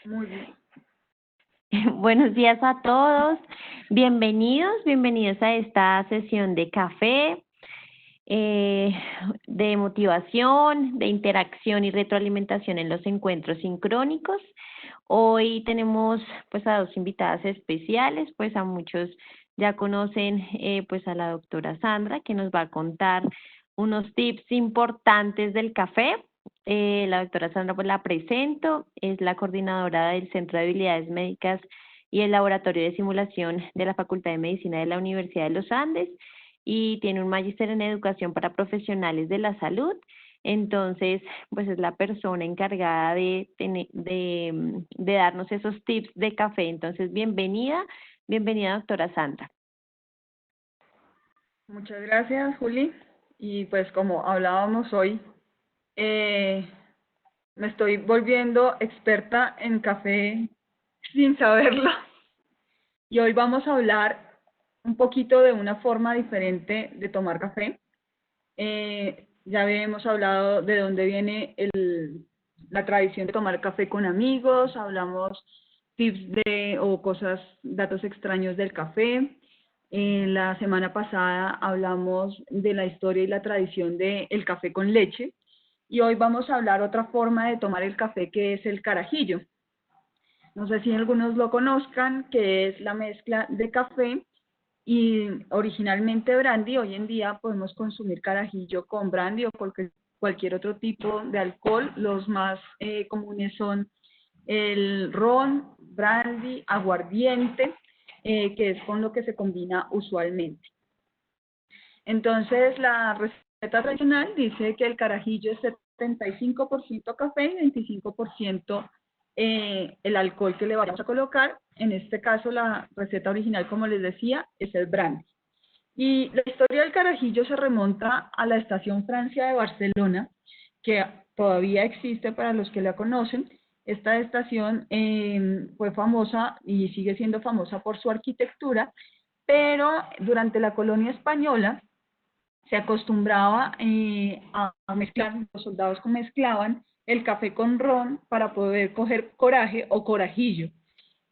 Muy bien. Buenos días a todos. Bienvenidos a esta sesión de café, eh, de motivación, de interacción y retroalimentación en los encuentros sincrónicos. Hoy tenemos pues a dos invitadas especiales, pues a muchos ya conocen pues a la doctora Sandra, que nos va a contar unos tips importantes del café. La doctora Sandra, pues la presento, es la coordinadora del Centro de Habilidades Médicas y el Laboratorio de Simulación de la Facultad de Medicina de la Universidad de los Andes y tiene un magíster en Educación para Profesionales de la Salud. Entonces, pues es la persona encargada de darnos esos tips de café. Entonces, bienvenida, doctora Sandra. Muchas gracias, Juli. Y pues como hablábamos hoy, eh, me estoy volviendo experta en café sin saberlo. Y hoy vamos a hablar un poquito de una forma diferente de tomar café. Ya habíamos hablado de dónde viene la tradición de tomar café con amigos, hablamos tips o cosas, datos extraños del café. La semana pasada hablamos de la historia y la tradición del café con leche. Y hoy vamos a hablar otra forma de tomar el café, que es el carajillo. No sé si algunos lo conozcan, que es la mezcla de café y originalmente brandy. Hoy en día podemos consumir carajillo con brandy o cualquier otro tipo de alcohol. Los más comunes son el ron, brandy, aguardiente, que es con lo que se combina usualmente. Entonces, la receta tradicional dice que el carajillo es 75% café y 25% el alcohol que le vayamos a colocar. En este caso, la receta original, como les decía, es el brandy. Y la historia del carajillo se remonta a la Estación Francia de Barcelona, que todavía existe para los que la conocen. Esta estación fue famosa y sigue siendo famosa por su arquitectura, pero durante la colonia española se acostumbraba a mezclar, los soldados mezclaban el café con ron para poder coger coraje o corajillo.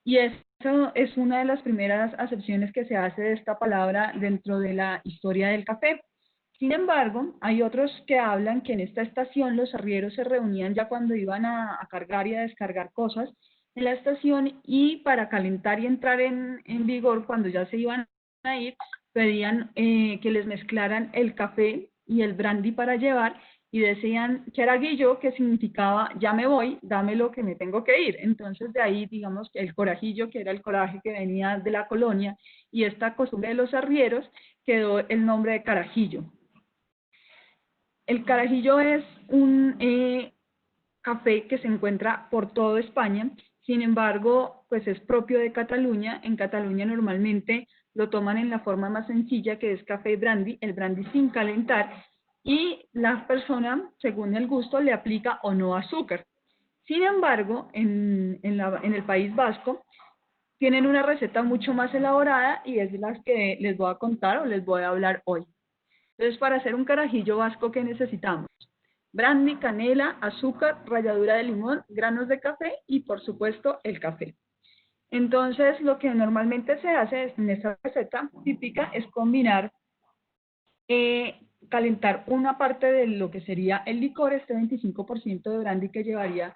Y eso es una de las primeras acepciones que se hace de esta palabra dentro de la historia del café. Sin embargo, hay otros que hablan que en esta estación los arrieros se reunían ya cuando iban a cargar y a descargar cosas en la estación, y para calentar y entrar en vigor cuando ya se iban a ir, pedían que les mezclaran el café y el brandy para llevar, y decían que era guillo, que significaba ya me voy, dame lo que me tengo que ir. Entonces de ahí, digamos, que el corajillo, que era el coraje que venía de la colonia, y esta costumbre de los arrieros, quedó el nombre de carajillo. El carajillo es un café que se encuentra por toda España. Sin embargo, pues es propio de Cataluña. En Cataluña normalmente lo toman en la forma más sencilla, que es café brandy, el brandy sin calentar, y la persona, según el gusto, le aplica o no azúcar. Sin embargo, en el País Vasco tienen una receta mucho más elaborada, y es de las que les voy a contar o les voy a hablar hoy. Entonces, para hacer un carajillo vasco, ¿qué necesitamos? Brandy, canela, azúcar, ralladura de limón, granos de café y, por supuesto, el café. Entonces, lo que normalmente se hace en esta receta típica es combinar, calentar una parte de lo que sería el licor, este 25% de brandy que llevaría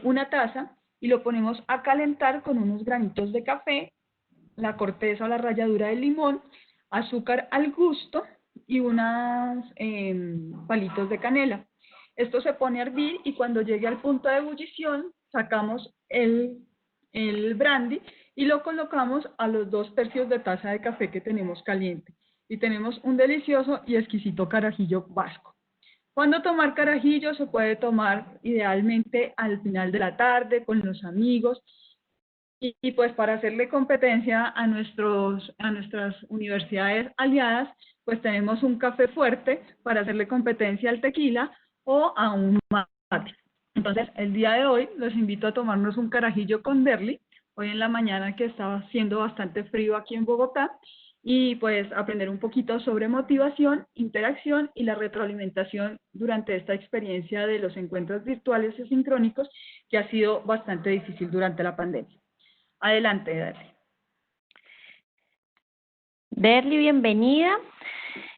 una taza, y lo ponemos a calentar con unos granitos de café, la corteza o la ralladura de limón, azúcar al gusto y unos palitos de canela. Esto se pone a hervir, y cuando llegue al punto de ebullición sacamos el brandy y lo colocamos a los 2/3 de taza de café que tenemos caliente. Y tenemos un delicioso y exquisito carajillo vasco. Cuando tomar carajillo se puede tomar idealmente al final de la tarde con los amigos, y pues para hacerle competencia a nuestras universidades aliadas, pues tenemos un café fuerte para hacerle competencia al tequila o a un mate. Entonces, el día de hoy los invito a tomarnos un carajillo con Derli, hoy en la mañana, que estaba haciendo bastante frío aquí en Bogotá, y pues aprender un poquito sobre motivación, interacción y la retroalimentación durante esta experiencia de los encuentros virtuales y sincrónicos, que ha sido bastante difícil durante la pandemia. Adelante, Darly. Derly, bienvenida.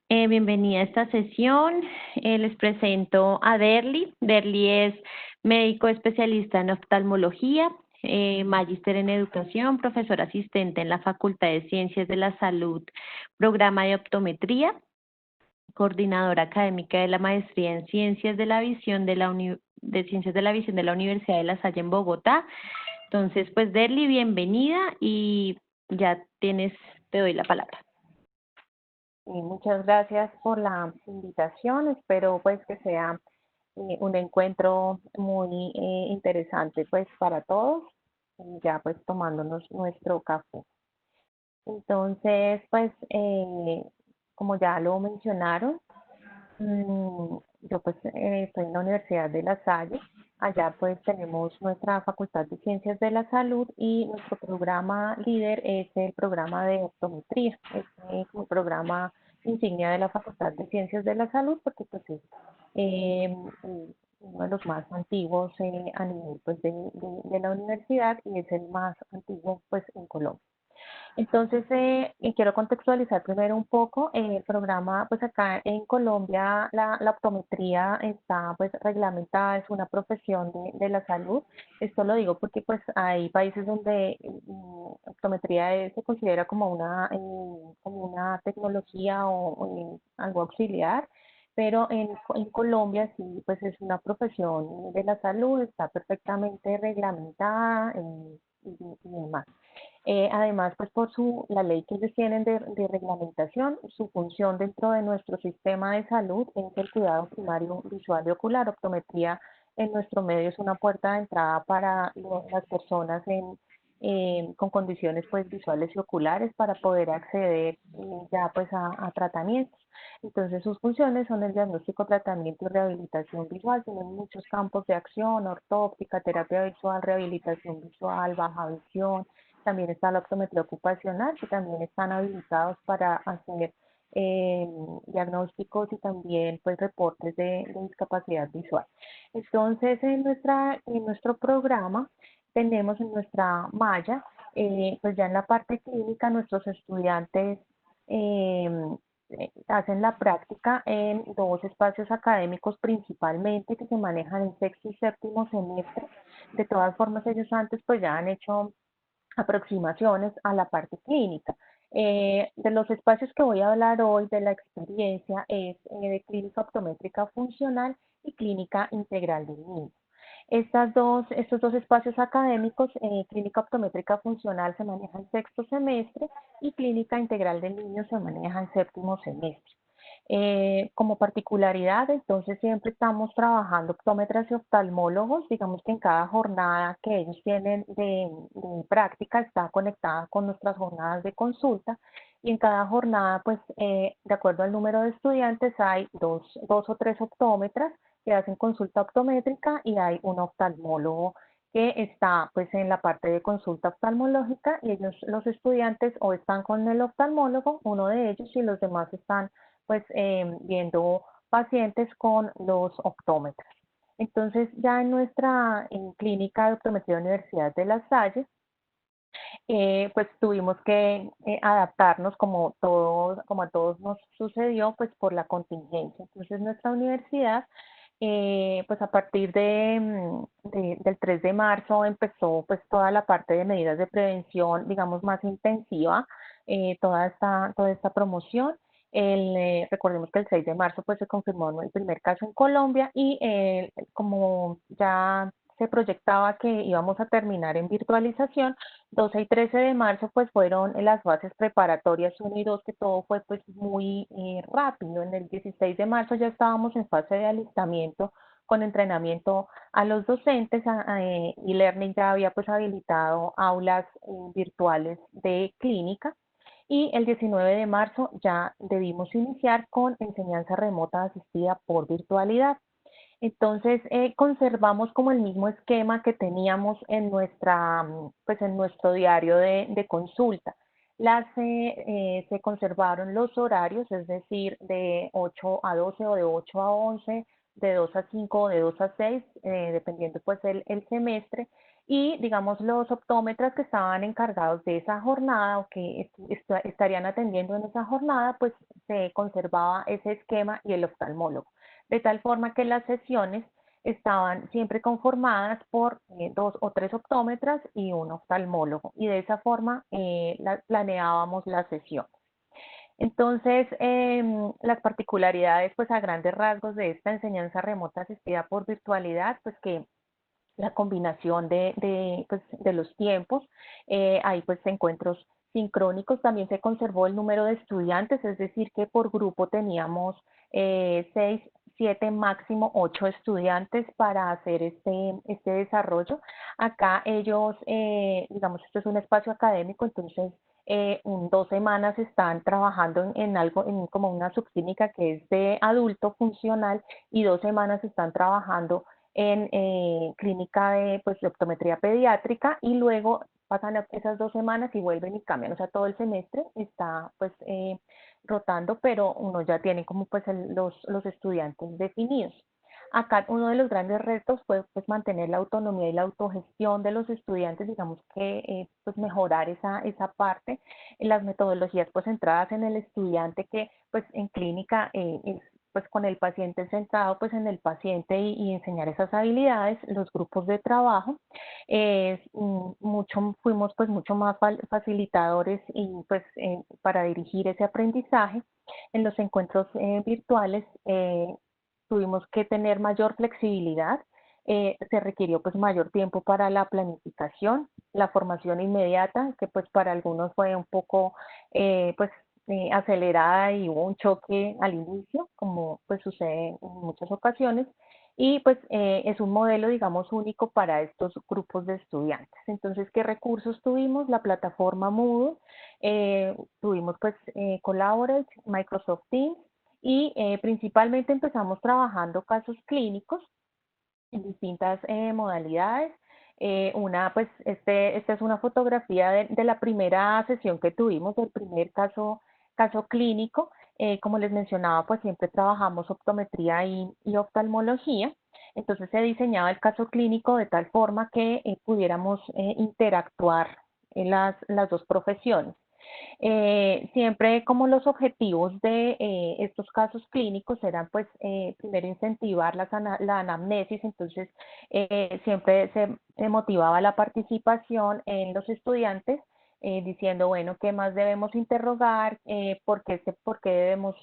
Bienvenida a esta sesión. Les presento a Derly. Derly es médico especialista en oftalmología, magíster en educación, profesor asistente en la Facultad de Ciencias de la Salud, programa de optometría, coordinadora académica de la maestría en Ciencias de la Visión de la Ciencias de la Visión de la Universidad de La Salle en Bogotá. Entonces, pues Derly, bienvenida y ya te doy la palabra. Muchas gracias por la invitación. Espero pues que sea un encuentro muy interesante pues para todos, ya pues tomándonos nuestro café. Entonces, pues como ya lo mencionaron, yo pues estoy en la Universidad de La Salle. Allá pues tenemos nuestra Facultad de Ciencias de la Salud y nuestro programa líder es el programa de optometría. Es un programa insignia de la Facultad de Ciencias de la Salud porque pues es uno de los más antiguos a nivel pues de la universidad y es el más antiguo pues en Colombia. Entonces, quiero contextualizar primero un poco el programa, pues acá en Colombia la optometría está pues reglamentada, es una profesión de la salud. Esto lo digo porque pues hay países donde optometría se considera como una tecnología o algo auxiliar, pero en Colombia sí pues es una profesión de la salud, está perfectamente reglamentada y demás. Además, pues por la ley que ellos tienen de reglamentación, su función dentro de nuestro sistema de salud es el cuidado primario visual y ocular. Optometría en nuestro medio es una puerta de entrada para las personas con condiciones pues visuales y oculares para poder acceder ya pues a tratamientos. Entonces sus funciones son el diagnóstico, tratamiento y rehabilitación visual. Tienen muchos campos de acción: ortóptica, terapia visual, rehabilitación visual, baja visión. También está la optometría ocupacional, que también están habilitados para hacer diagnósticos y también pues reportes de discapacidad visual. Entonces, en nuestro programa tenemos en nuestra malla, pues ya en la parte clínica, nuestros estudiantes eh, hacen la práctica en dos espacios académicos principalmente que se manejan en sexto y séptimo semestre. De todas formas, ellos antes pues ya han hecho aproximaciones a la parte clínica. De los espacios que voy a hablar hoy de la experiencia es de clínica optométrica funcional y clínica integral del niño. Estos dos espacios académicos, clínica optométrica funcional se maneja en sexto semestre y clínica integral del niño se maneja en séptimo semestre. Como particularidad, entonces siempre estamos trabajando optómetras y oftalmólogos, digamos que en cada jornada que ellos tienen de práctica está conectada con nuestras jornadas de consulta y en cada jornada, pues de acuerdo al número de estudiantes hay dos o tres optómetras que hacen consulta optométrica y hay un oftalmólogo que está pues en la parte de consulta oftalmológica y ellos, los estudiantes, o están con el oftalmólogo, uno de ellos, y los demás están pues viendo pacientes con los optómetros. Entonces ya en nuestra clínica de optometría de Universidad de La Salle, pues tuvimos que adaptarnos como a todos nos sucedió, pues por la contingencia. Entonces nuestra universidad, pues a partir del 3 de marzo empezó pues toda la parte de medidas de prevención, digamos, más intensiva, toda esta promoción. Recordemos que el 6 de marzo pues se confirmó el primer caso en Colombia y como ya se proyectaba que íbamos a terminar en virtualización, 12 y 13 de marzo pues fueron las fases preparatorias 1 y 2, que todo fue pues muy rápido. En el 16 de marzo ya estábamos en fase de alistamiento con entrenamiento a los docentes y Learning ya había pues habilitado aulas virtuales de clínica. Y el 19 de marzo ya debimos iniciar con enseñanza remota asistida por virtualidad. Entonces, conservamos como el mismo esquema que teníamos en nuestro diario de consulta. Se conservaron los horarios, es decir, de 8 a 12 o de 8 a 11, de 2 a 5 o de 2 a 6, dependiendo pues el semestre. Y digamos los optómetras que estaban encargados de esa jornada o que estarían atendiendo en esa jornada, pues se conservaba ese esquema y el oftalmólogo. De tal forma que las sesiones estaban siempre conformadas por 2 o 3 optómetras y un oftalmólogo, y de esa forma planeábamos la sesión. Entonces, las particularidades, pues a grandes rasgos de esta enseñanza remota asistida por virtualidad, pues que la combinación pues, de los tiempos, hay pues encuentros sincrónicos, también se conservó el número de estudiantes, es decir, que por grupo teníamos 6, 7, máximo 8 estudiantes para hacer este desarrollo. Acá ellos, digamos, esto es un espacio académico, entonces 2 semanas están trabajando en algo, como una subclínica que es de adulto funcional, y 2 semanas están trabajando en clínica pues, de optometría pediátrica, y luego pasan esas 2 semanas y vuelven y cambian. O sea, todo el semestre está pues rotando, pero uno ya tiene como pues los estudiantes definidos. Acá uno de los grandes retos fue pues mantener la autonomía y la autogestión de los estudiantes, digamos que pues mejorar esa parte, las metodologías pues centradas en el estudiante, que pues en clínica es pues con el paciente centrado pues en el paciente, y enseñar esas habilidades, los grupos de trabajo, fuimos pues mucho más facilitadores y pues para dirigir ese aprendizaje. En los encuentros virtuales tuvimos que tener mayor flexibilidad, se requirió pues mayor tiempo para la planificación, la formación inmediata, que pues para algunos fue un poco pues acelerada, y hubo un choque al inicio, como pues sucede en muchas ocasiones, y pues es un modelo, digamos, único para estos grupos de estudiantes. Entonces, ¿qué recursos tuvimos? La plataforma Moodle, tuvimos pues Collaborate, Microsoft Teams, y principalmente empezamos trabajando casos clínicos en distintas modalidades. Pues esta es una fotografía de la primera sesión que tuvimos, del primer caso clínico. Como les mencionaba, pues siempre trabajamos optometría y oftalmología. Entonces se diseñaba el caso clínico de tal forma que pudiéramos interactuar en las dos profesiones. Siempre como los objetivos de estos casos clínicos eran pues primero incentivar la anamnesis, entonces siempre se motivaba la participación en los estudiantes, diciendo, bueno, ¿qué más debemos interrogar? ¿Por qué debemos,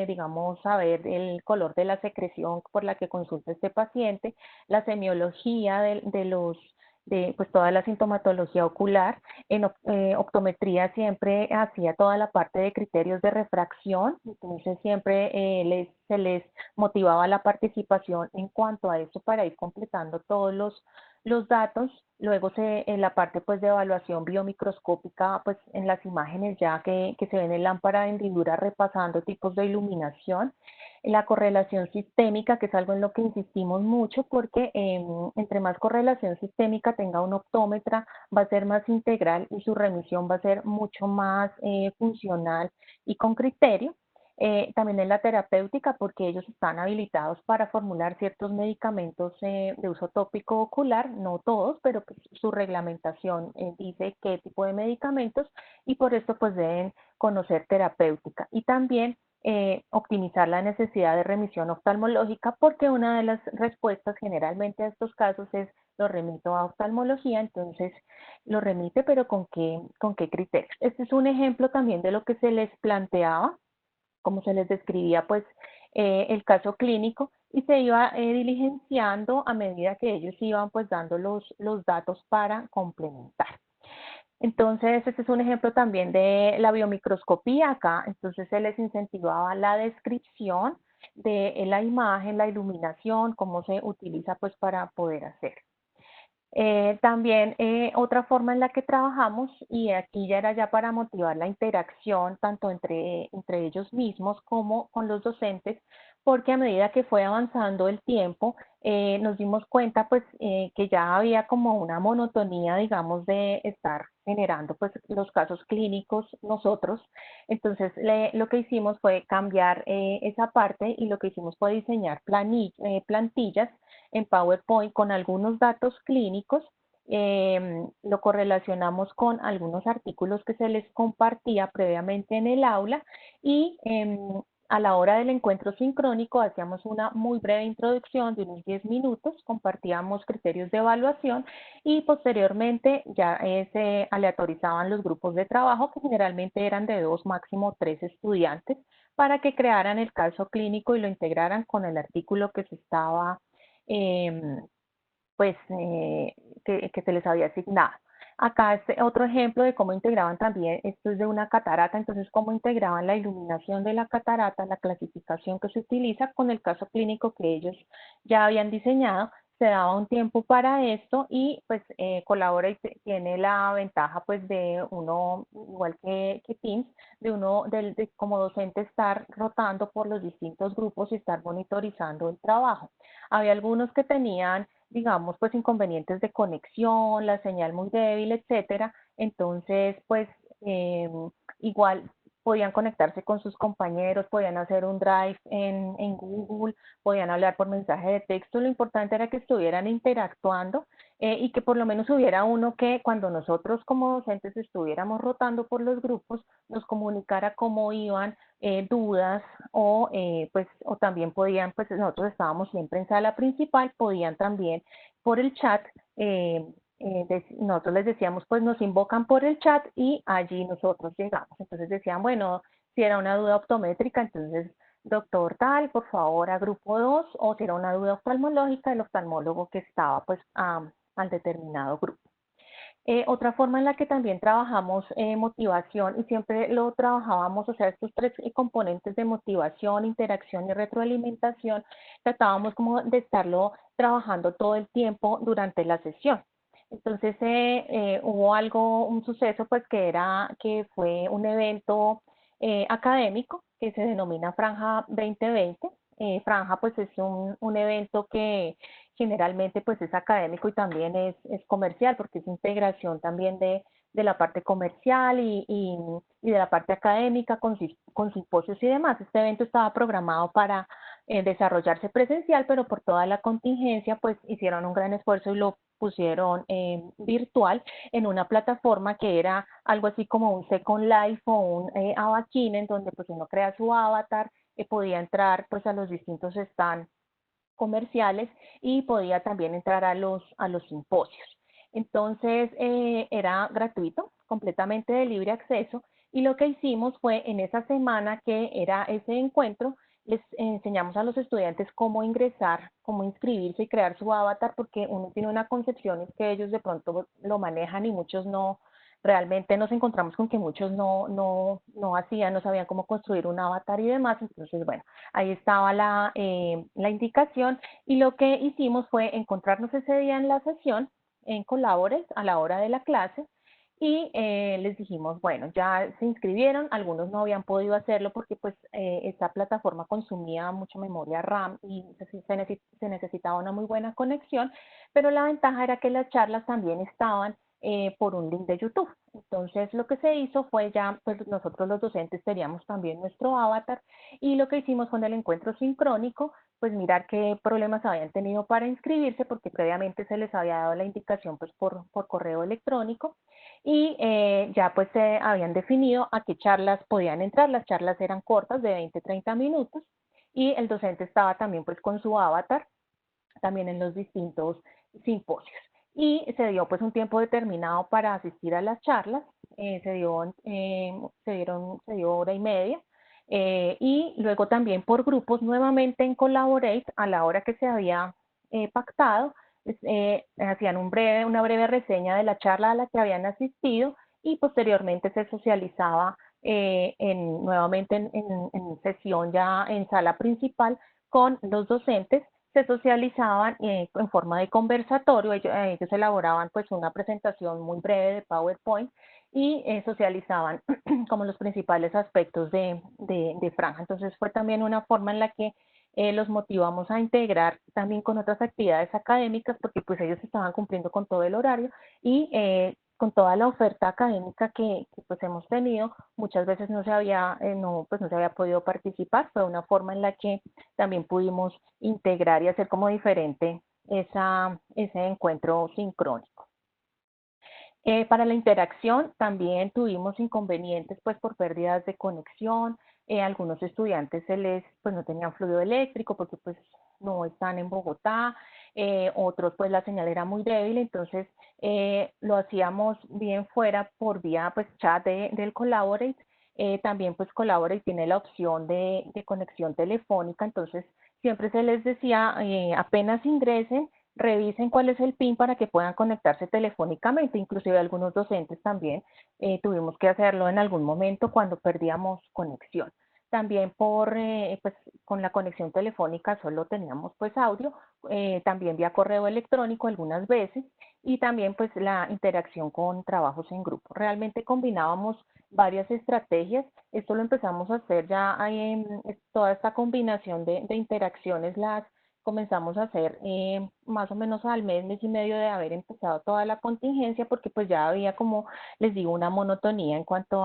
digamos, saber el color de la secreción por la que consulta este paciente? La semiología de pues toda la sintomatología ocular. En optometría siempre hacía toda la parte de criterios de refracción, entonces siempre se les motivaba la participación en cuanto a eso para ir completando todos los datos. Luego en la parte pues de evaluación biomicroscópica, pues en las imágenes ya que se ven en lámpara de hendidura, repasando tipos de iluminación. La correlación sistémica, que es algo en lo que insistimos mucho, porque entre más correlación sistémica tenga un optómetra, va a ser más integral y su remisión va a ser mucho más funcional y con criterio. También en la terapéutica, porque ellos están habilitados para formular ciertos medicamentos de uso tópico ocular, no todos, pero pues, su reglamentación dice qué tipo de medicamentos, y por esto pues deben conocer terapéutica. Y también optimizar la necesidad de remisión oftalmológica, porque una de las respuestas generalmente a estos casos es: lo remito a oftalmología, entonces lo remite, pero con qué criterios. Este es un ejemplo también de lo que se les planteaba, como se les describía pues el caso clínico, y se iba diligenciando a medida que ellos iban pues dando los datos para complementar. Entonces, este es un ejemplo también de la biomicroscopía acá. Entonces, se les incentivaba la descripción de la imagen, la iluminación, cómo se utiliza pues para poder hacer. También otra forma en la que trabajamos, y aquí ya era ya para motivar la interacción tanto entre ellos mismos como con los docentes, porque a medida que fue avanzando el tiempo, nos dimos cuenta pues que ya había como una monotonía, digamos, de estar generando pues los casos clínicos nosotros. Entonces lo que hicimos fue cambiar esa parte y lo que hicimos fue diseñar plantillas en PowerPoint con algunos datos clínicos. Lo correlacionamos con algunos artículos que se les compartía previamente en el aula y a la hora del encuentro sincrónico hacíamos una muy breve introducción de unos 10 minutos, compartíamos criterios de evaluación y posteriormente ya se aleatorizaban los grupos de trabajo, que generalmente eran de 2, máximo 3 estudiantes, para que crearan el caso clínico y lo integraran con el artículo que se estaba eh, que se les había asignado. Acá este otro ejemplo de cómo integraban también, esto es de una catarata, entonces cómo integraban la iluminación de la catarata, la clasificación que se utiliza con el caso clínico que ellos ya habían diseñado. Se daba un tiempo para esto y pues colabora y tiene la ventaja pues de uno, igual que Teams, de uno como docente estar rotando por los distintos grupos y estar monitorizando el trabajo. Había algunos que tenían, digamos, pues inconvenientes de conexión, la señal muy débil, etcétera. Entonces, pues igual podían conectarse con sus compañeros, podían hacer un drive en Google, podían hablar por mensaje de texto. Lo importante era que estuvieran interactuando y que por lo menos hubiera uno que cuando nosotros como docentes estuviéramos rotando por los grupos, nos comunicara cómo iban, dudas o también podían, pues nosotros estábamos siempre en sala principal, podían también por el chat, nosotros les decíamos pues nos invocan por el chat y allí nosotros llegamos. Entonces decían, bueno, si era una duda optométrica, entonces doctor tal, por favor a grupo 2, o si era una duda oftalmológica, el oftalmólogo que estaba pues al determinado grupo. Otra forma en la que también trabajamos motivación y siempre lo trabajábamos, o sea, estos tres componentes de motivación, interacción y retroalimentación, tratábamos como de estarlo trabajando todo el tiempo durante la sesión. Entonces hubo un suceso pues que fue un evento académico que se denomina Franja 2020. Franja pues es un evento que generalmente pues es académico y también es comercial porque es integración también de la parte comercial y de la parte académica con simposios y demás. Este evento estaba programado para desarrollarse presencial, pero por toda la contingencia pues hicieron un gran esfuerzo y lo pusieron virtual en una plataforma que era algo así como un Second Life o un Avakin, en donde pues uno crea su avatar, podía entrar pues a los distintos stands comerciales y podía también entrar a los simposios. Entonces era gratuito, completamente de libre acceso, y lo que hicimos fue en esa semana que era ese encuentro, les enseñamos a los estudiantes cómo ingresar, cómo inscribirse y crear su avatar, porque uno tiene una concepción es que ellos de pronto lo manejan y muchos no. Realmente nos encontramos con que muchos no hacían, no sabían cómo construir un avatar y demás. Entonces, bueno, ahí estaba la indicación y lo que hicimos fue encontrarnos ese día en la sesión en Colabores a la hora de la clase y les dijimos, bueno, ya se inscribieron, algunos no habían podido hacerlo porque pues esta plataforma consumía mucha memoria RAM y se necesitaba una muy buena conexión, pero la ventaja era que las charlas también estaban por un link de YouTube. Entonces lo que se hizo fue ya, pues nosotros los docentes teníamos también nuestro avatar y lo que hicimos con el encuentro sincrónico, pues mirar qué problemas habían tenido para inscribirse porque previamente se les había dado la indicación pues por correo electrónico y ya pues se habían definido a qué charlas podían entrar. Las charlas eran cortas de 20-30 minutos y el docente estaba también pues con su avatar también en los distintos simposios. Y se dio pues un tiempo determinado para asistir a las charlas, se dio hora y media, y luego también por grupos nuevamente en Collaborate a la hora que se había pactado, hacían una breve reseña de la charla a la que habían asistido y posteriormente se socializaba nuevamente en sesión ya en sala principal con los docentes, se socializaban en forma de conversatorio, ellos elaboraban pues una presentación muy breve de PowerPoint y socializaban como los principales aspectos de Franja. Entonces fue también una forma en la que los motivamos a integrar también con otras actividades académicas, porque pues ellos estaban cumpliendo con todo el horario y con toda la oferta académica que pues hemos tenido, muchas veces no se había, pues no se había podido participar. Fue una forma en la que también pudimos integrar y hacer como diferente ese encuentro sincrónico. Para la interacción también tuvimos inconvenientes pues por pérdidas de conexión. Algunos estudiantes pues no tenían fluido eléctrico porque pues no están en Bogotá. Otros pues la señal era muy débil, entonces lo hacíamos bien fuera por vía pues chat del Collaborate. También pues Collaborate tiene la opción de conexión telefónica, entonces siempre se les decía apenas ingresen, revisen cuál es el PIN para que puedan conectarse telefónicamente. Inclusive algunos docentes también tuvimos que hacerlo en algún momento cuando perdíamos conexión. También pues con la conexión telefónica solo teníamos pues audio, también vía correo electrónico algunas veces, y también pues la interacción con trabajos en grupo. Realmente combinábamos varias estrategias. Esto lo empezamos a hacer ya en toda esta combinación de interacciones las comenzamos a hacer más o menos al mes y medio de haber empezado toda la contingencia, porque pues ya había, como les digo, una monotonía en cuanto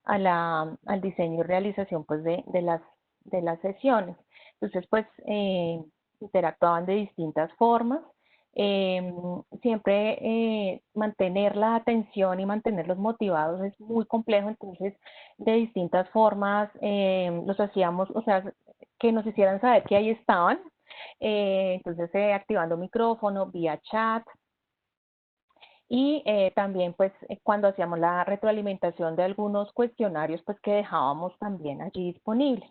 al diseño y realización pues de las sesiones. Entonces pues interactuaban de distintas formas. Siempre mantener la atención y mantenerlos motivados es muy complejo, entonces de distintas formas los hacíamos, o sea, que nos hicieran saber que ahí estaban. Entonces activando micrófono, vía chat, y también pues cuando hacíamos la retroalimentación de algunos cuestionarios pues que dejábamos también allí disponibles.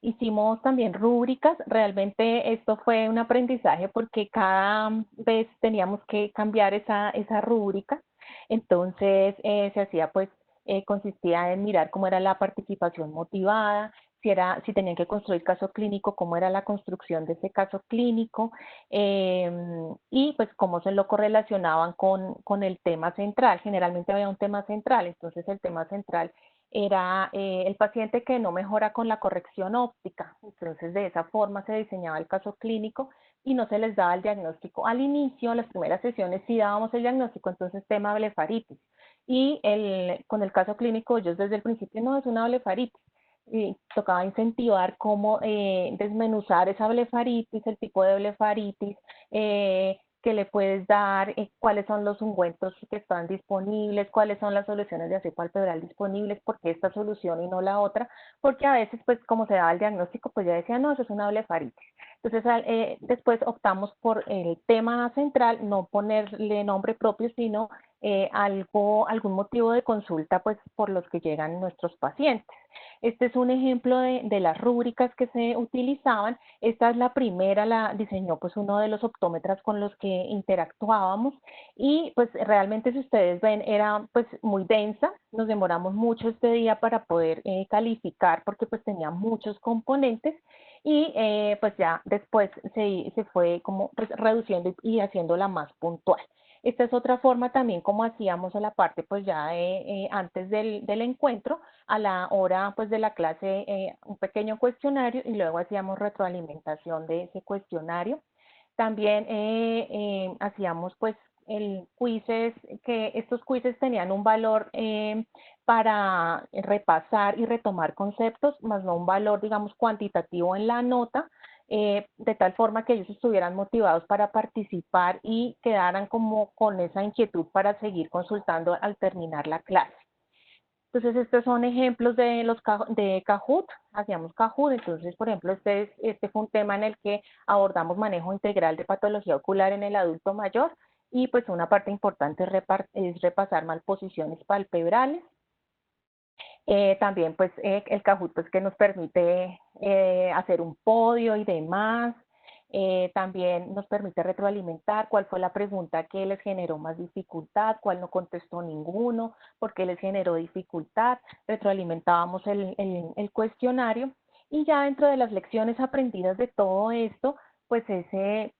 Hicimos también rúbricas. Realmente esto fue un aprendizaje porque cada vez teníamos que cambiar esa rúbrica. Entonces se hacía pues, consistía en mirar cómo era la participación motivada, si tenían que construir caso clínico, cómo era la construcción de ese caso clínico, y pues cómo se lo correlacionaban con el tema central. Generalmente había un tema central, entonces el tema central era el paciente que no mejora con la corrección óptica. Entonces de esa forma se diseñaba el caso clínico y no se les daba el diagnóstico. Al inicio, en las primeras sesiones sí dábamos el diagnóstico, entonces tema blefaritis. Y con el caso clínico ellos desde el principio no es una blefaritis. Y tocaba incentivar cómo desmenuzar esa blefaritis, el tipo de blefaritis que le puedes dar, cuáles son los ungüentos que están disponibles, cuáles son las soluciones de ácido palpebral disponibles, por qué esta solución y no la otra, porque a veces, pues, como se daba el diagnóstico, pues ya decía, no, eso es una blefaritis. Entonces, después optamos por el tema central, no ponerle nombre propio, sino algún motivo de consulta, pues, por los que llegan nuestros pacientes. Este es un ejemplo de las rúbricas que se utilizaban. Esta es la primera, la diseñó pues uno de los optómetras con los que interactuábamos, y pues realmente, si ustedes ven, era pues muy densa. Nos demoramos mucho este día para poder calificar porque pues tenía muchos componentes, y pues ya después se fue como pues reduciendo y haciéndola más puntual. Esta es otra forma también como hacíamos a la parte pues ya antes del encuentro, a la hora pues de la clase, un pequeño cuestionario, y luego hacíamos retroalimentación de ese cuestionario. También hacíamos pues quizzes, que estos quizzes tenían un valor para repasar y retomar conceptos, más no un valor, digamos, cuantitativo en la nota, de tal forma que ellos estuvieran motivados para participar y quedaran como con esa inquietud para seguir consultando al terminar la clase. Entonces, estos son ejemplos de Kahoot. Hacíamos Kahoot. Entonces, por ejemplo, este fue un tema en el que abordamos manejo integral de patología ocular en el adulto mayor, y pues una parte importante es repasar malposiciones palpebrales. También pues el Kahoot pues que nos permite hacer un podio y demás. También nos permite retroalimentar cuál fue la pregunta que les generó más dificultad, cuál no contestó ninguno, por qué les generó dificultad. Retroalimentábamos el cuestionario, y ya dentro de las lecciones aprendidas de todo esto, pues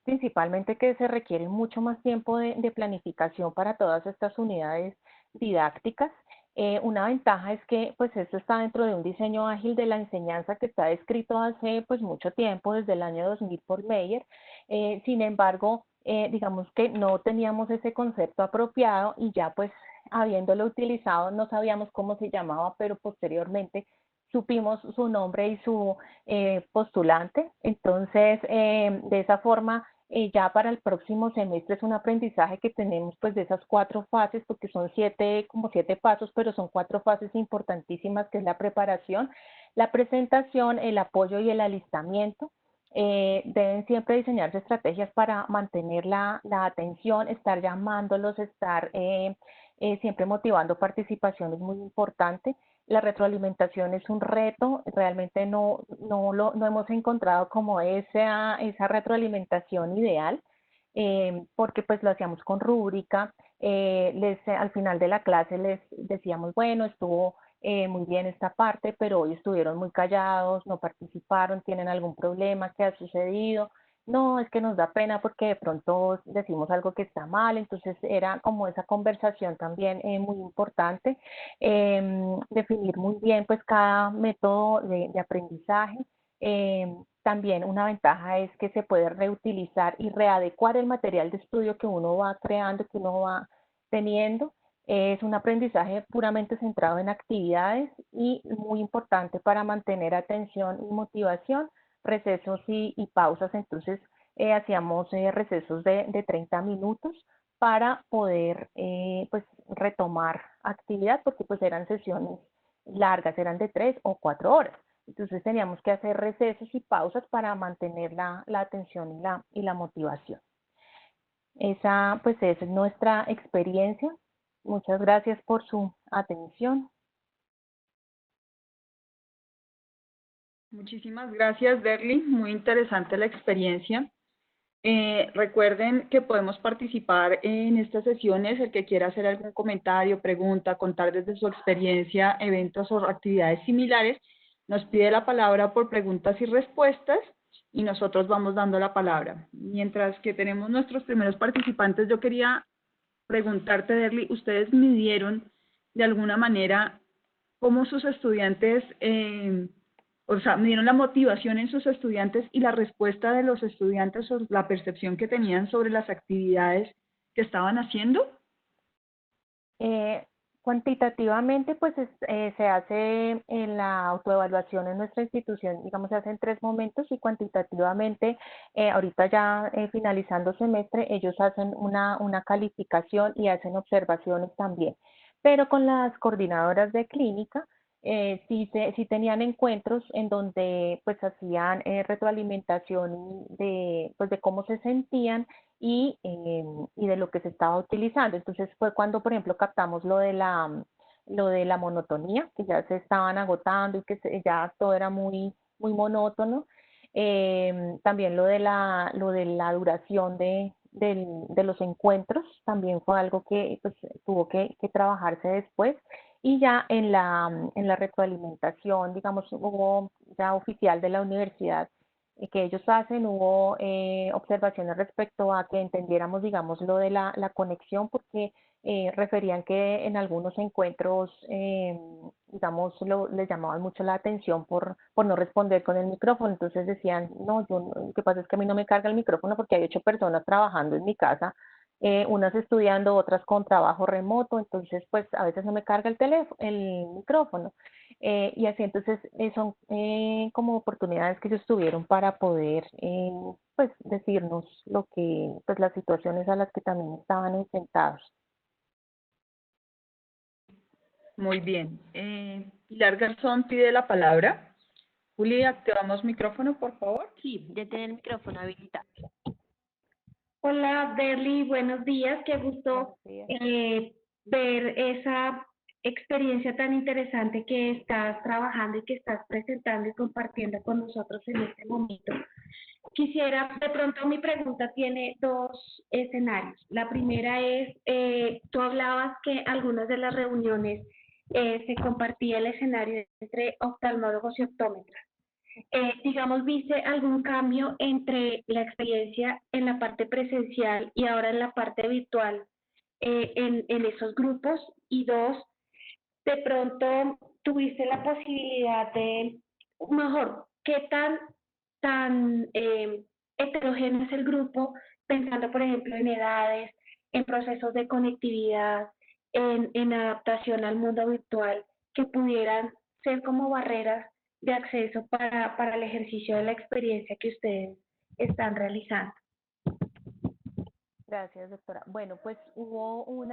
principalmente que se requiere mucho más tiempo de planificación para todas estas unidades didácticas. Una ventaja es que pues esto está dentro de un diseño ágil de la enseñanza que está escrito hace pues mucho tiempo, desde el año 2000 por Meyer. Sin embargo, digamos que no teníamos ese concepto apropiado y ya pues habiéndolo utilizado no sabíamos cómo se llamaba, pero posteriormente supimos su nombre y su postulante. Entonces, de esa forma, ya para el próximo semestre es un aprendizaje que tenemos pues de esas 4 fases, porque son 7, como 7 pasos, pero son 4 fases importantísimas, que es la preparación, la presentación, el apoyo y el alistamiento. Deben siempre diseñarse estrategias para mantener la atención, estar llamándolos, estar siempre motivando participación es muy importante. La retroalimentación es un reto, realmente no hemos encontrado como esa retroalimentación ideal, porque pues lo hacíamos con rúbrica, al final de la clase les decíamos, bueno, estuvo muy bien esta parte, pero hoy estuvieron muy callados, no participaron, tienen algún problema, ¿qué ha sucedido? No, es que nos da pena porque de pronto decimos algo que está mal, entonces era como esa conversación también muy importante. Definir muy bien pues cada método de aprendizaje. También una ventaja es que se puede reutilizar y readecuar el material de estudio que uno va creando, que uno va teniendo. Es un aprendizaje puramente centrado en actividades y muy importante para mantener atención y motivación, recesos y pausas. Entonces, hacíamos recesos de 30 minutos para poder pues retomar actividad, porque pues eran sesiones largas, eran de 3 o 4 horas. Entonces teníamos que hacer recesos y pausas para mantener la atención y la motivación. Esa pues es nuestra experiencia. Muchas gracias por su atención. Muchísimas gracias, Derly. Muy interesante la experiencia. Recuerden que podemos participar en estas sesiones, el que quiera hacer algún comentario, pregunta, contar desde su experiencia, eventos o actividades similares, nos pide la palabra por preguntas y respuestas y nosotros vamos dando la palabra. Mientras que tenemos nuestros primeros participantes, yo quería preguntarte, Derly, ¿ustedes midieron de alguna manera cómo sus estudiantes, o sea, midieron la motivación en sus estudiantes y la respuesta de los estudiantes o la percepción que tenían sobre las actividades que estaban haciendo? Cuantitativamente, pues se hace en la autoevaluación en nuestra institución, digamos, se hace en 3 momentos y cuantitativamente, ahorita ya finalizando semestre, ellos hacen una calificación y hacen observaciones también. Pero con las coordinadoras de clínica, sí tenían encuentros en donde pues hacían retroalimentación pues, de cómo se sentían y de lo que se estaba utilizando. Entonces fue cuando, por ejemplo, captamos lo de la monotonía, que ya se estaban agotando y que ya todo era muy monótono. También lo de la duración de los encuentros, también fue algo que pues, tuvo que trabajarse después. Y ya en la retroalimentación, digamos, hubo ya oficial de la universidad que ellos hacen, hubo observaciones respecto a que entendiéramos, digamos, lo de la conexión, porque referían que en algunos encuentros, digamos, les llamaban mucho la atención por no responder con el micrófono. Entonces decían, no, lo que pasa es que a mí no me carga el micrófono porque hay 8 personas trabajando en mi casa, unas estudiando, otras con trabajo remoto, entonces pues a veces no me carga el micrófono. Y así entonces son como oportunidades que ellos tuvieron para poder pues decirnos pues las situaciones a las que también estaban enfrentados. Muy bien. Pilar Garzón pide la palabra. Julia, activamos micrófono, por favor. Sí, ya tiene el micrófono habilitado. Hola, Derly, buenos días. Qué gusto ver esa experiencia tan interesante que estás trabajando y que estás presentando y compartiendo con nosotros en este momento. Quisiera, de pronto mi pregunta tiene 2 escenarios. La primera es, tú hablabas que algunas de las reuniones se compartía el escenario entre oftalmólogos y optómetras. Digamos, ¿viste algún cambio entre la experiencia en la parte presencial y ahora en la parte virtual en esos grupos? Y 2, de pronto tuviste la posibilidad de, mejor, qué tan heterogéneo es el grupo, pensando, por ejemplo, en edades, en procesos de conectividad, en adaptación al mundo virtual, que pudieran ser como barreras de acceso para el ejercicio de la experiencia que ustedes están realizando. Gracias, doctora. Bueno, pues hubo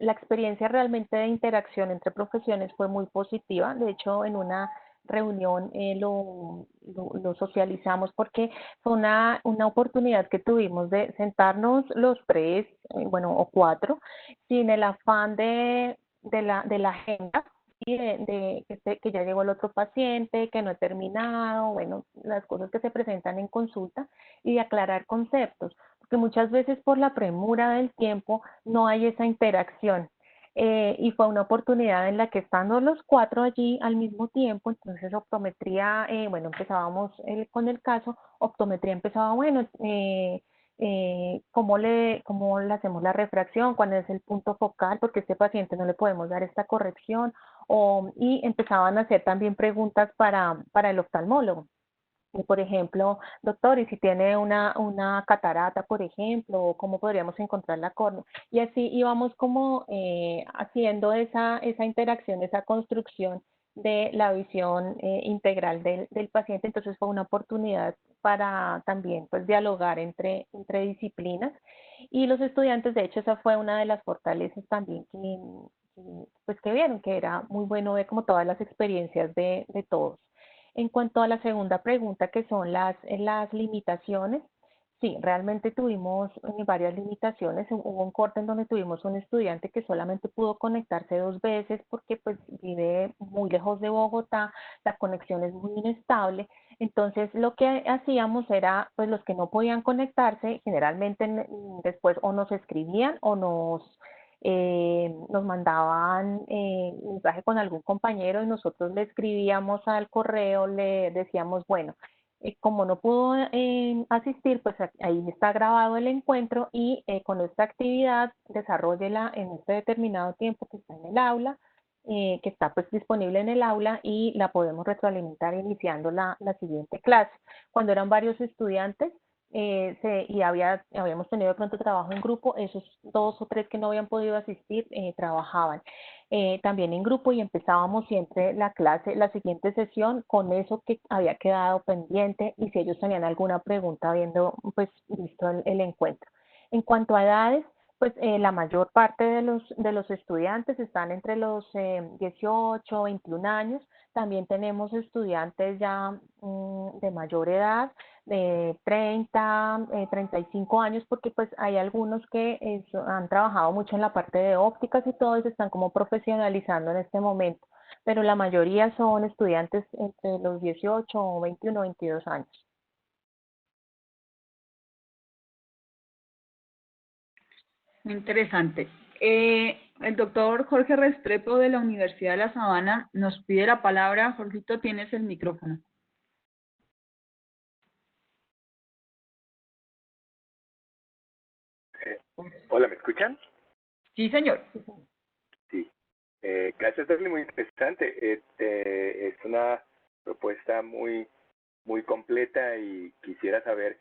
la experiencia realmente de interacción entre profesiones fue muy positiva. De hecho, en una reunión lo socializamos porque fue una oportunidad que tuvimos de sentarnos los tres, bueno, o cuatro, sin el afán de la agenda, y que ya llegó el otro paciente, que no he terminado, bueno, las cosas que se presentan en consulta, y de aclarar conceptos, porque muchas veces por la premura del tiempo no hay esa interacción. Y fue una oportunidad en la que estando los cuatro allí al mismo tiempo, entonces optometría, bueno, empezábamos con el caso, optometría empezaba, bueno, cómo le hacemos la refracción, cuál es el punto focal, porque a este paciente no le podemos dar esta corrección, y empezaban a hacer también preguntas para el oftalmólogo. Por ejemplo, doctor, ¿y si tiene una catarata, por ejemplo, cómo podríamos encontrar la córnea? Y así íbamos como haciendo esa interacción, esa construcción de la visión integral del paciente. Entonces fue una oportunidad para también pues dialogar entre disciplinas. Y los estudiantes, de hecho, esa fue una de las fortalezas también pues que vieron, que era muy bueno ver como todas las experiencias de todos. En cuanto a la segunda pregunta, que son las limitaciones, sí, realmente tuvimos varias limitaciones. Hubo un corte en donde tuvimos un estudiante que solamente pudo conectarse 2 veces porque pues vive muy lejos de Bogotá, la conexión es muy inestable. Entonces lo que hacíamos era, pues los que no podían conectarse, generalmente después o nos escribían o nos mandaban mensaje con algún compañero y nosotros le escribíamos al correo, le decíamos, bueno, como no pudo asistir, pues ahí está grabado el encuentro y con esta actividad desarrollela en este determinado tiempo que está en el aula, que está pues disponible en el aula y la podemos retroalimentar iniciando la siguiente clase. Cuando eran varios estudiantes, y habíamos tenido de pronto trabajo en grupo, esos 2 o 3 que no habían podido asistir trabajaban también en grupo y empezábamos siempre la clase, la siguiente sesión con eso que había quedado pendiente y si ellos tenían alguna pregunta habiendo pues visto el encuentro. En cuanto a edades, pues la mayor parte de los estudiantes están entre los 18 o 21 años. También tenemos estudiantes ya de mayor edad, de 30, 35 años, porque pues hay algunos que han trabajado mucho en la parte de ópticas y todo, y se están como profesionalizando en este momento, pero la mayoría son estudiantes entre los 18 o 21 o 22 años. Muy interesante. El doctor Jorge Restrepo de la Universidad de La Sabana nos pide la palabra. Jorgito, tienes el micrófono. Hola, ¿me escuchan? Sí, señor. Sí. Gracias, Darly, muy interesante. Es una propuesta muy completa y quisiera saber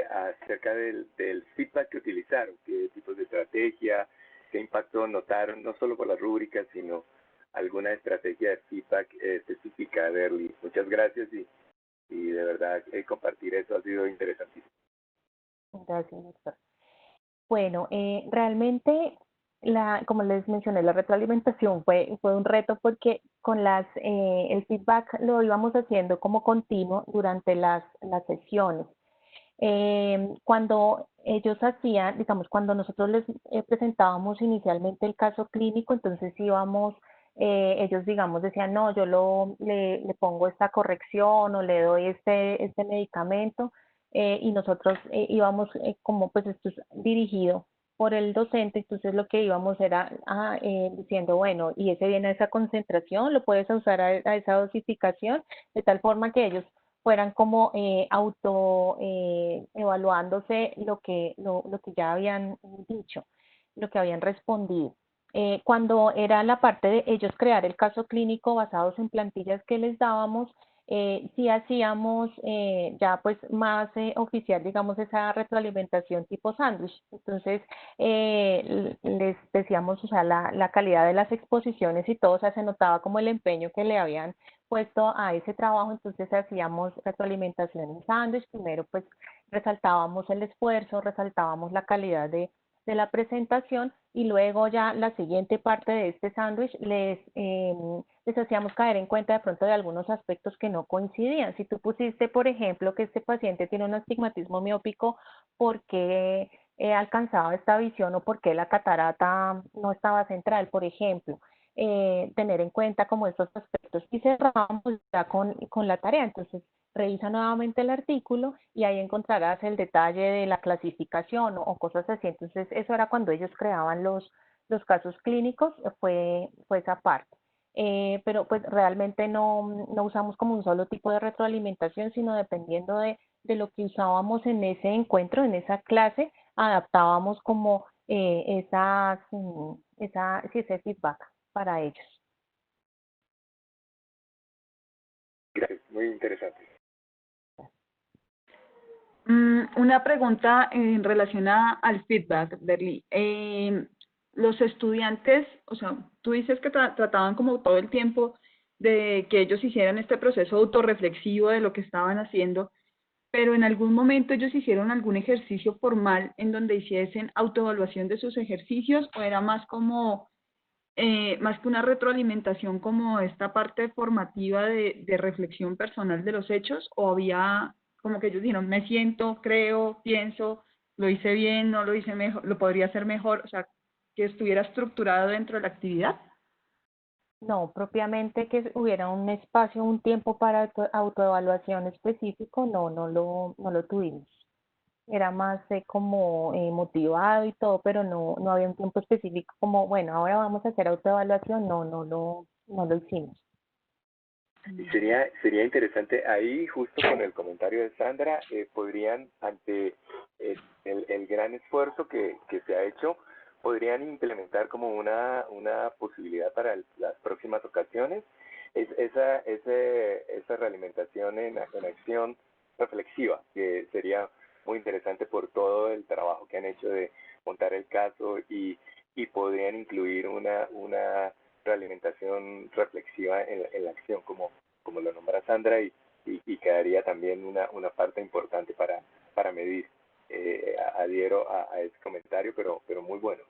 acerca del feedback que utilizaron, qué tipos de estrategia, qué impacto notaron, no solo por las rúbricas, sino alguna estrategia de feedback específica, Darly. Muchas gracias y de verdad compartir eso ha sido interesantísimo. Gracias, doctor. Bueno, realmente, como les mencioné, la retroalimentación fue un reto porque el feedback lo íbamos haciendo como continuo durante las sesiones. Cuando ellos hacían, digamos, cuando nosotros les presentábamos inicialmente el caso clínico, entonces ellos, digamos, decían, no, yo le pongo esta corrección o le doy este medicamento, y nosotros íbamos como pues esto es dirigido por el docente, entonces lo que íbamos era diciendo, bueno, y ese viene a esa concentración, lo puedes usar a esa dosificación, de tal forma que ellos fueran como evaluándose lo que ya habían dicho, lo que habían respondido. Cuando era la parte de ellos crear el caso clínico basados en plantillas que les dábamos, sí hacíamos ya pues más oficial, digamos, esa retroalimentación tipo sándwich. Entonces, les decíamos, o sea, la calidad de las exposiciones y todo, o sea, se notaba como el empeño que le habían puesto a ese trabajo, entonces hacíamos retroalimentación en sándwich. Primero, pues, resaltábamos el esfuerzo, resaltábamos la calidad de la presentación y luego ya la siguiente parte de este sándwich les hacíamos caer en cuenta de pronto de algunos aspectos que no coincidían. Si tú pusiste, por ejemplo, que este paciente tiene un astigmatismo miópico, ¿por qué alcanzaba esta visión o por qué la catarata no estaba central, por ejemplo? Tener en cuenta como estos aspectos y cerramos ya con la tarea. Entonces, revisa nuevamente el artículo y ahí encontrarás el detalle de la clasificación o cosas así. Entonces, eso era cuando ellos creaban los casos clínicos, fue esa parte. Pero pues realmente no usamos como un solo tipo de retroalimentación, sino dependiendo de lo que usábamos en ese encuentro, en esa clase, adaptábamos como ese feedback para ellos. Gracias, muy interesante. Una pregunta en relación al feedback, Berly. Los estudiantes, o sea, tú dices que trataban como todo el tiempo de que ellos hicieran este proceso autorreflexivo de lo que estaban haciendo, pero en algún momento ellos hicieron algún ejercicio formal en donde hiciesen autoevaluación de sus ejercicios, o era más como, más que una retroalimentación, como esta parte formativa de reflexión personal de los hechos, o había como que ellos dijeron, me siento, creo, pienso, lo hice bien, no lo hice mejor, lo podría hacer mejor, o sea, que estuviera estructurado dentro de la actividad? No, propiamente que hubiera un espacio, un tiempo para autoevaluación específico, no lo tuvimos. Era más como motivado y todo, pero no había un tiempo específico como, bueno, ahora vamos a hacer autoevaluación, no lo hicimos. Y sería interesante ahí, justo con el comentario de Sandra, podrían, ante el gran esfuerzo que se ha hecho, podrían implementar como una posibilidad para las próximas ocasiones, esa realimentación en acción reflexiva, que sería muy interesante por todo el trabajo que han hecho de montar el caso, y podrían incluir una realimentación reflexiva en la acción, como lo nombra Sandra, y quedaría también una parte importante para medir. Adhiero a ese comentario, pero muy bueno.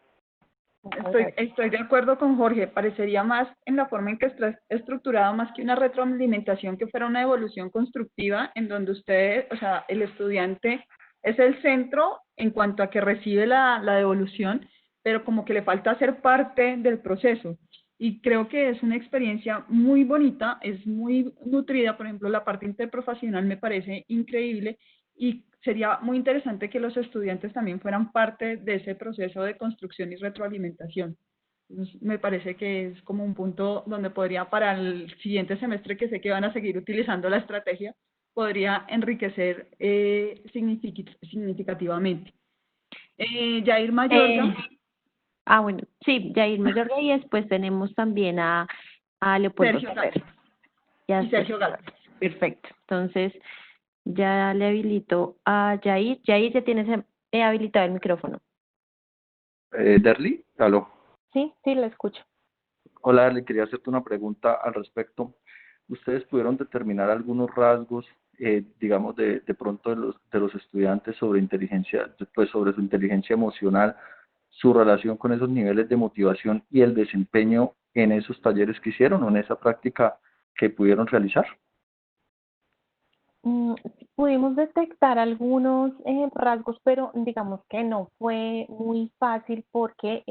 Estoy de acuerdo con Jorge. Parecería más en la forma en que está estructurado, más que una retroalimentación, que fuera una evolución constructiva en donde usted, o sea, el estudiante es el centro en cuanto a que recibe la devolución, pero como que le falta ser parte del proceso. Y creo que es una experiencia muy bonita, es muy nutrida. Por ejemplo, la parte interprofesional me parece increíble, y sería muy interesante que los estudiantes también fueran parte de ese proceso de construcción y retroalimentación. Entonces, me parece que es como un punto donde podría, para el siguiente semestre, que sé que van a seguir utilizando la estrategia, podría enriquecer significativamente. Yair Mayorga. Bueno, sí, Jair Mayorga, y después tenemos también a Leopoldo Sergio Ferrer. Gálvez. Ya Y Sergio está. Gálvez. Perfecto. Entonces, ya le habilito a Jair. Jair, ya tienes habilitado el micrófono. Derly, aló. Sí, lo escucho. Hola, Derly, quería hacerte una pregunta al respecto. ¿Ustedes pudieron determinar algunos rasgos, digamos, de pronto de los estudiantes sobre inteligencia, pues sobre su inteligencia emocional, su relación con esos niveles de motivación y el desempeño en esos talleres que hicieron o en esa práctica que pudieron realizar? Pudimos detectar algunos rasgos, pero digamos que no fue muy fácil porque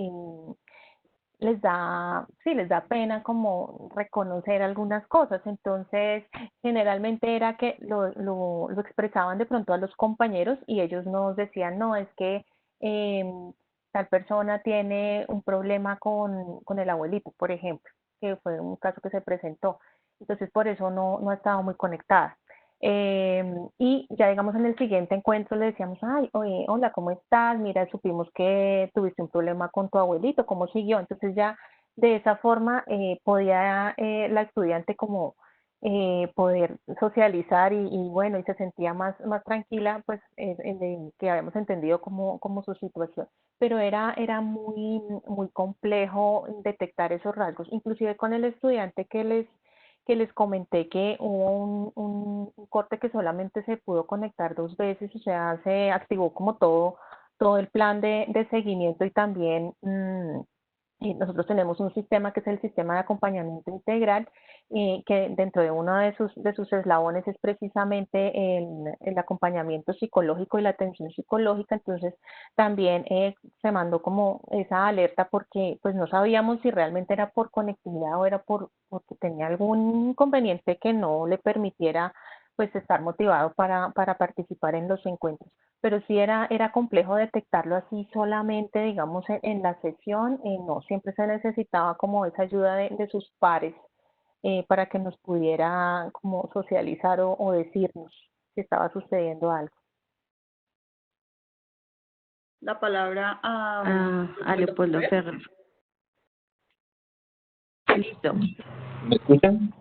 les da pena como reconocer algunas cosas. Entonces, generalmente era que lo expresaban de pronto a los compañeros y ellos nos decían, no, es que tal persona tiene un problema con el abuelito, por ejemplo, que fue un caso que se presentó. Entonces, por eso no ha estado muy conectada. Y ya digamos en el siguiente encuentro le decíamos, ay, oye, hola, ¿cómo estás? Mira, supimos que tuviste un problema con tu abuelito, ¿cómo siguió? Entonces ya de esa forma podía la estudiante como poder socializar y bueno, y se sentía más tranquila, pues de que habíamos entendido como su situación. Pero era muy complejo detectar esos rasgos, inclusive con el estudiante que les comenté que hubo un corte que solamente se pudo conectar 2 veces, o sea, se activó como todo el plan de seguimiento y también y nosotros tenemos un sistema que es el sistema de acompañamiento integral, que dentro de uno de sus eslabones es precisamente el acompañamiento psicológico y la atención psicológica. Entonces también se mandó como esa alerta porque pues no sabíamos si realmente era por conectividad o era porque tenía algún inconveniente que no le permitiera pues estar motivado para participar en los encuentros, pero sí era complejo detectarlo así solamente, digamos, en la sesión. No, siempre se necesitaba como esa ayuda de sus pares para que nos pudiera como socializar o decirnos si estaba sucediendo algo. La palabra A Leopoldo Ferrer. Listo. ¿Me escuchan?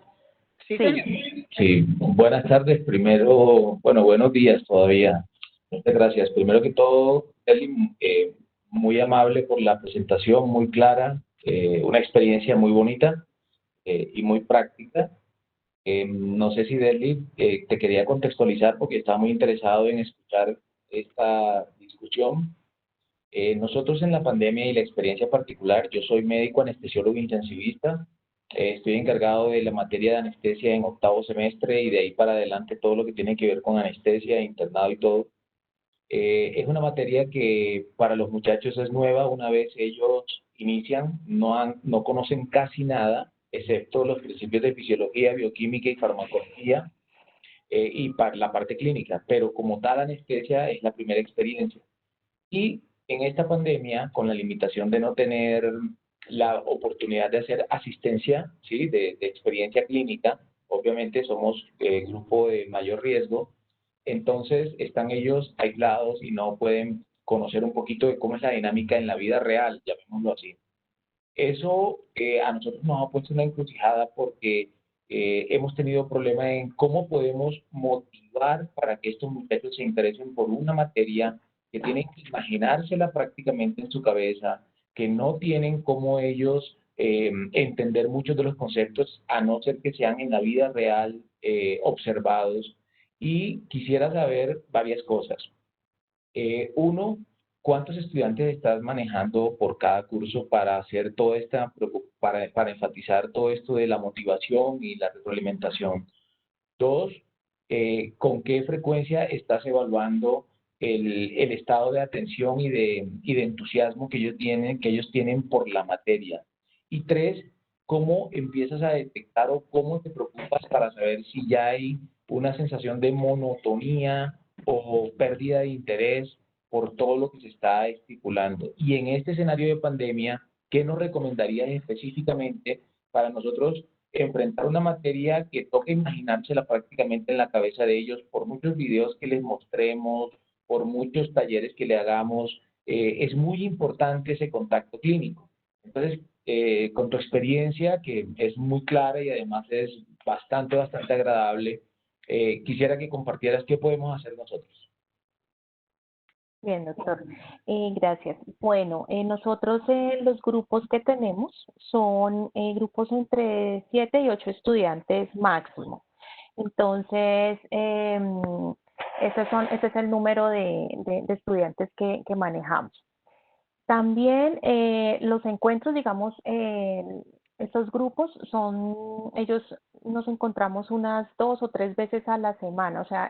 Sí, Sí. señor. Sí, buenas tardes. Primero, bueno, buenos días todavía. Muchas gracias. Primero que todo, Eli, muy amable por la presentación, muy clara, una experiencia muy bonita y muy práctica. No sé si Deli, te quería contextualizar porque estaba muy interesado en escuchar esta discusión. Nosotros en la pandemia y la experiencia particular, yo soy médico anestesiólogo intensivista, estoy encargado de la materia de anestesia en 8º semestre y de ahí para adelante todo lo que tiene que ver con anestesia, internado y todo. Es una materia que para los muchachos es nueva. Una vez ellos inician, no conocen casi nada, excepto los principios de fisiología, bioquímica y farmacología, y para la parte clínica, pero como tal anestesia es la primera experiencia. Y en esta pandemia, con la limitación de no tener la oportunidad de hacer asistencia, ¿sí? de experiencia clínica, obviamente somos grupo de mayor riesgo, entonces están ellos aislados y no pueden conocer un poquito de cómo es la dinámica en la vida real, llamémoslo así. Eso a nosotros nos ha puesto una encrucijada porque hemos tenido problemas en cómo podemos motivar para que estos muchachos se interesen por una materia que tienen que imaginársela prácticamente en su cabeza, que no tienen cómo ellos entender muchos de los conceptos, a no ser que sean en la vida real observados. Y quisiera saber varias cosas. Uno, ¿cuántos estudiantes estás manejando por cada curso para hacer toda para enfatizar todo esto de la motivación y la retroalimentación? Dos, ¿con qué frecuencia estás evaluando el estado de atención y de entusiasmo que ellos tienen por la materia? Y tres, ¿cómo empiezas a detectar o cómo te preocupas para saber si ya hay una sensación de monotonía o pérdida de interés por todo lo que se está estipulando? Y en este escenario de pandemia, ¿qué nos recomendarías específicamente para nosotros enfrentar una materia que toca imaginársela prácticamente en la cabeza de ellos por muchos videos que les mostremos, por muchos talleres que le hagamos? Es muy importante ese contacto clínico. Entonces, con tu experiencia, que es muy clara y además es bastante agradable, quisiera que compartieras qué podemos hacer nosotros. Bien, doctor. Gracias. Bueno, nosotros los grupos que tenemos son grupos entre 7 y 8 estudiantes máximo. Entonces, ese es el número de estudiantes que manejamos. También los encuentros, digamos, estos grupos ellos nos encontramos unas 2 o 3 veces a la semana. O sea,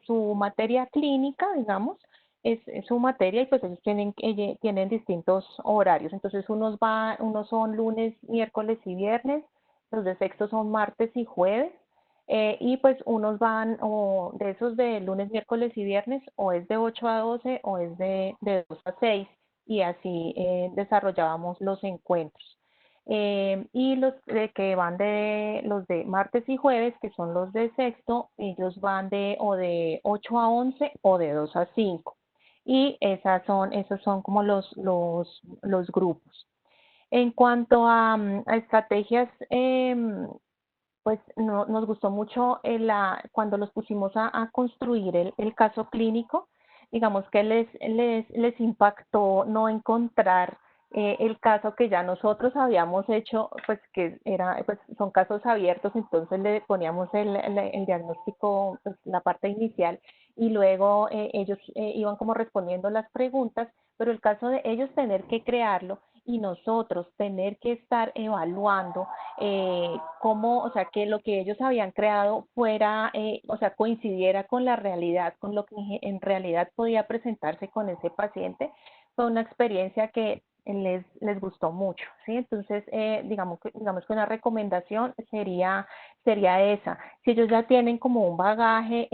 su materia clínica, digamos, es su materia y pues ellos tienen distintos horarios. Entonces, unos son lunes, miércoles y viernes, los de sexto son martes y jueves. Y pues unos van, o de esos de lunes, miércoles y viernes, o es de 8 a 12 o es de 2 a 6, y así desarrollábamos los encuentros. Y los que van los de martes y jueves, que son los de sexto, ellos van de 8 a 11 o de 2 a 5. Y esos son como los grupos. En cuanto a estrategias, pues nos gustó mucho cuando los pusimos a construir el caso clínico, digamos que les impactó no encontrar el caso que ya nosotros habíamos hecho, pues que pues son casos abiertos, entonces le poníamos el diagnóstico, pues, la parte inicial, y luego ellos iban como respondiendo las preguntas, pero el caso de ellos tener que crearlo y nosotros tener que estar evaluando cómo, o sea, que lo que ellos habían creado fuera, o sea, coincidiera con la realidad, con lo que en realidad podía presentarse con ese paciente, fue una experiencia que les gustó mucho, ¿sí? Entonces, digamos que una recomendación sería esa. Si ellos ya tienen como un bagaje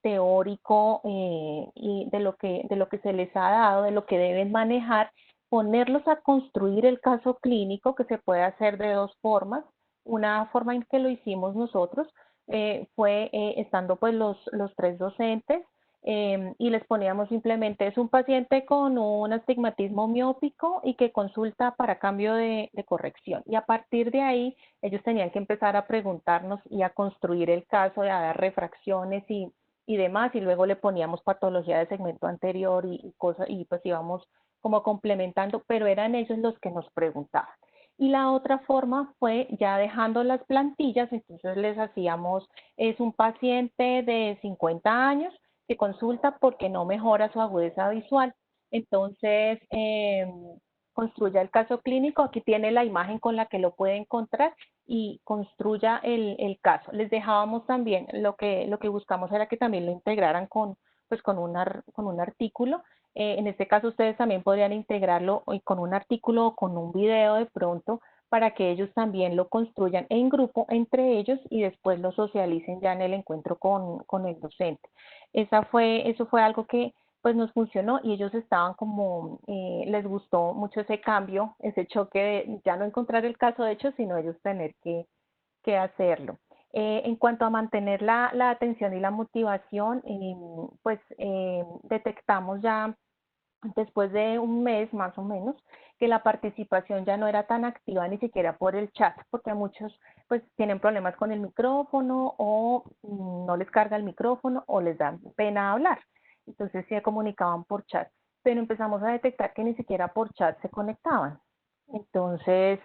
teórico y de lo que se les ha dado, de lo que deben manejar, ponerlos a construir el caso clínico, que se puede hacer de dos formas. Una forma en que lo hicimos nosotros fue estando pues los tres docentes y les poníamos simplemente, es un paciente con un astigmatismo miópico y que consulta para cambio de corrección. Y a partir de ahí, ellos tenían que empezar a preguntarnos y a construir el caso, a dar refracciones y demás, y luego le poníamos patología de segmento anterior y cosas, y pues íbamos como complementando, pero eran ellos los que nos preguntaban. Y la otra forma fue ya dejando las plantillas, entonces les hacíamos, es un paciente de 50 años que consulta porque no mejora su agudeza visual. Entonces, construya el caso clínico, aquí tiene la imagen con la que lo puede encontrar y construya el caso. Les dejábamos también, lo que buscamos era que también lo integraran pues con un artículo. En este caso ustedes también podrían integrarlo con un artículo o con un video de pronto para que ellos también lo construyan en grupo entre ellos y después lo socialicen ya en el encuentro con el docente. Eso fue algo que pues nos funcionó y ellos estaban como, les gustó mucho ese cambio, ese choque de ya no encontrar el caso de hecho, sino ellos tener que hacerlo. En cuanto a mantener la atención y la motivación, pues detectamos ya después de un mes más o menos que la participación ya no era tan activa ni siquiera por el chat, porque muchos pues tienen problemas con el micrófono o no les carga el micrófono o les da pena hablar. Entonces se comunicaban por chat, pero empezamos a detectar que ni siquiera por chat se conectaban. Entonces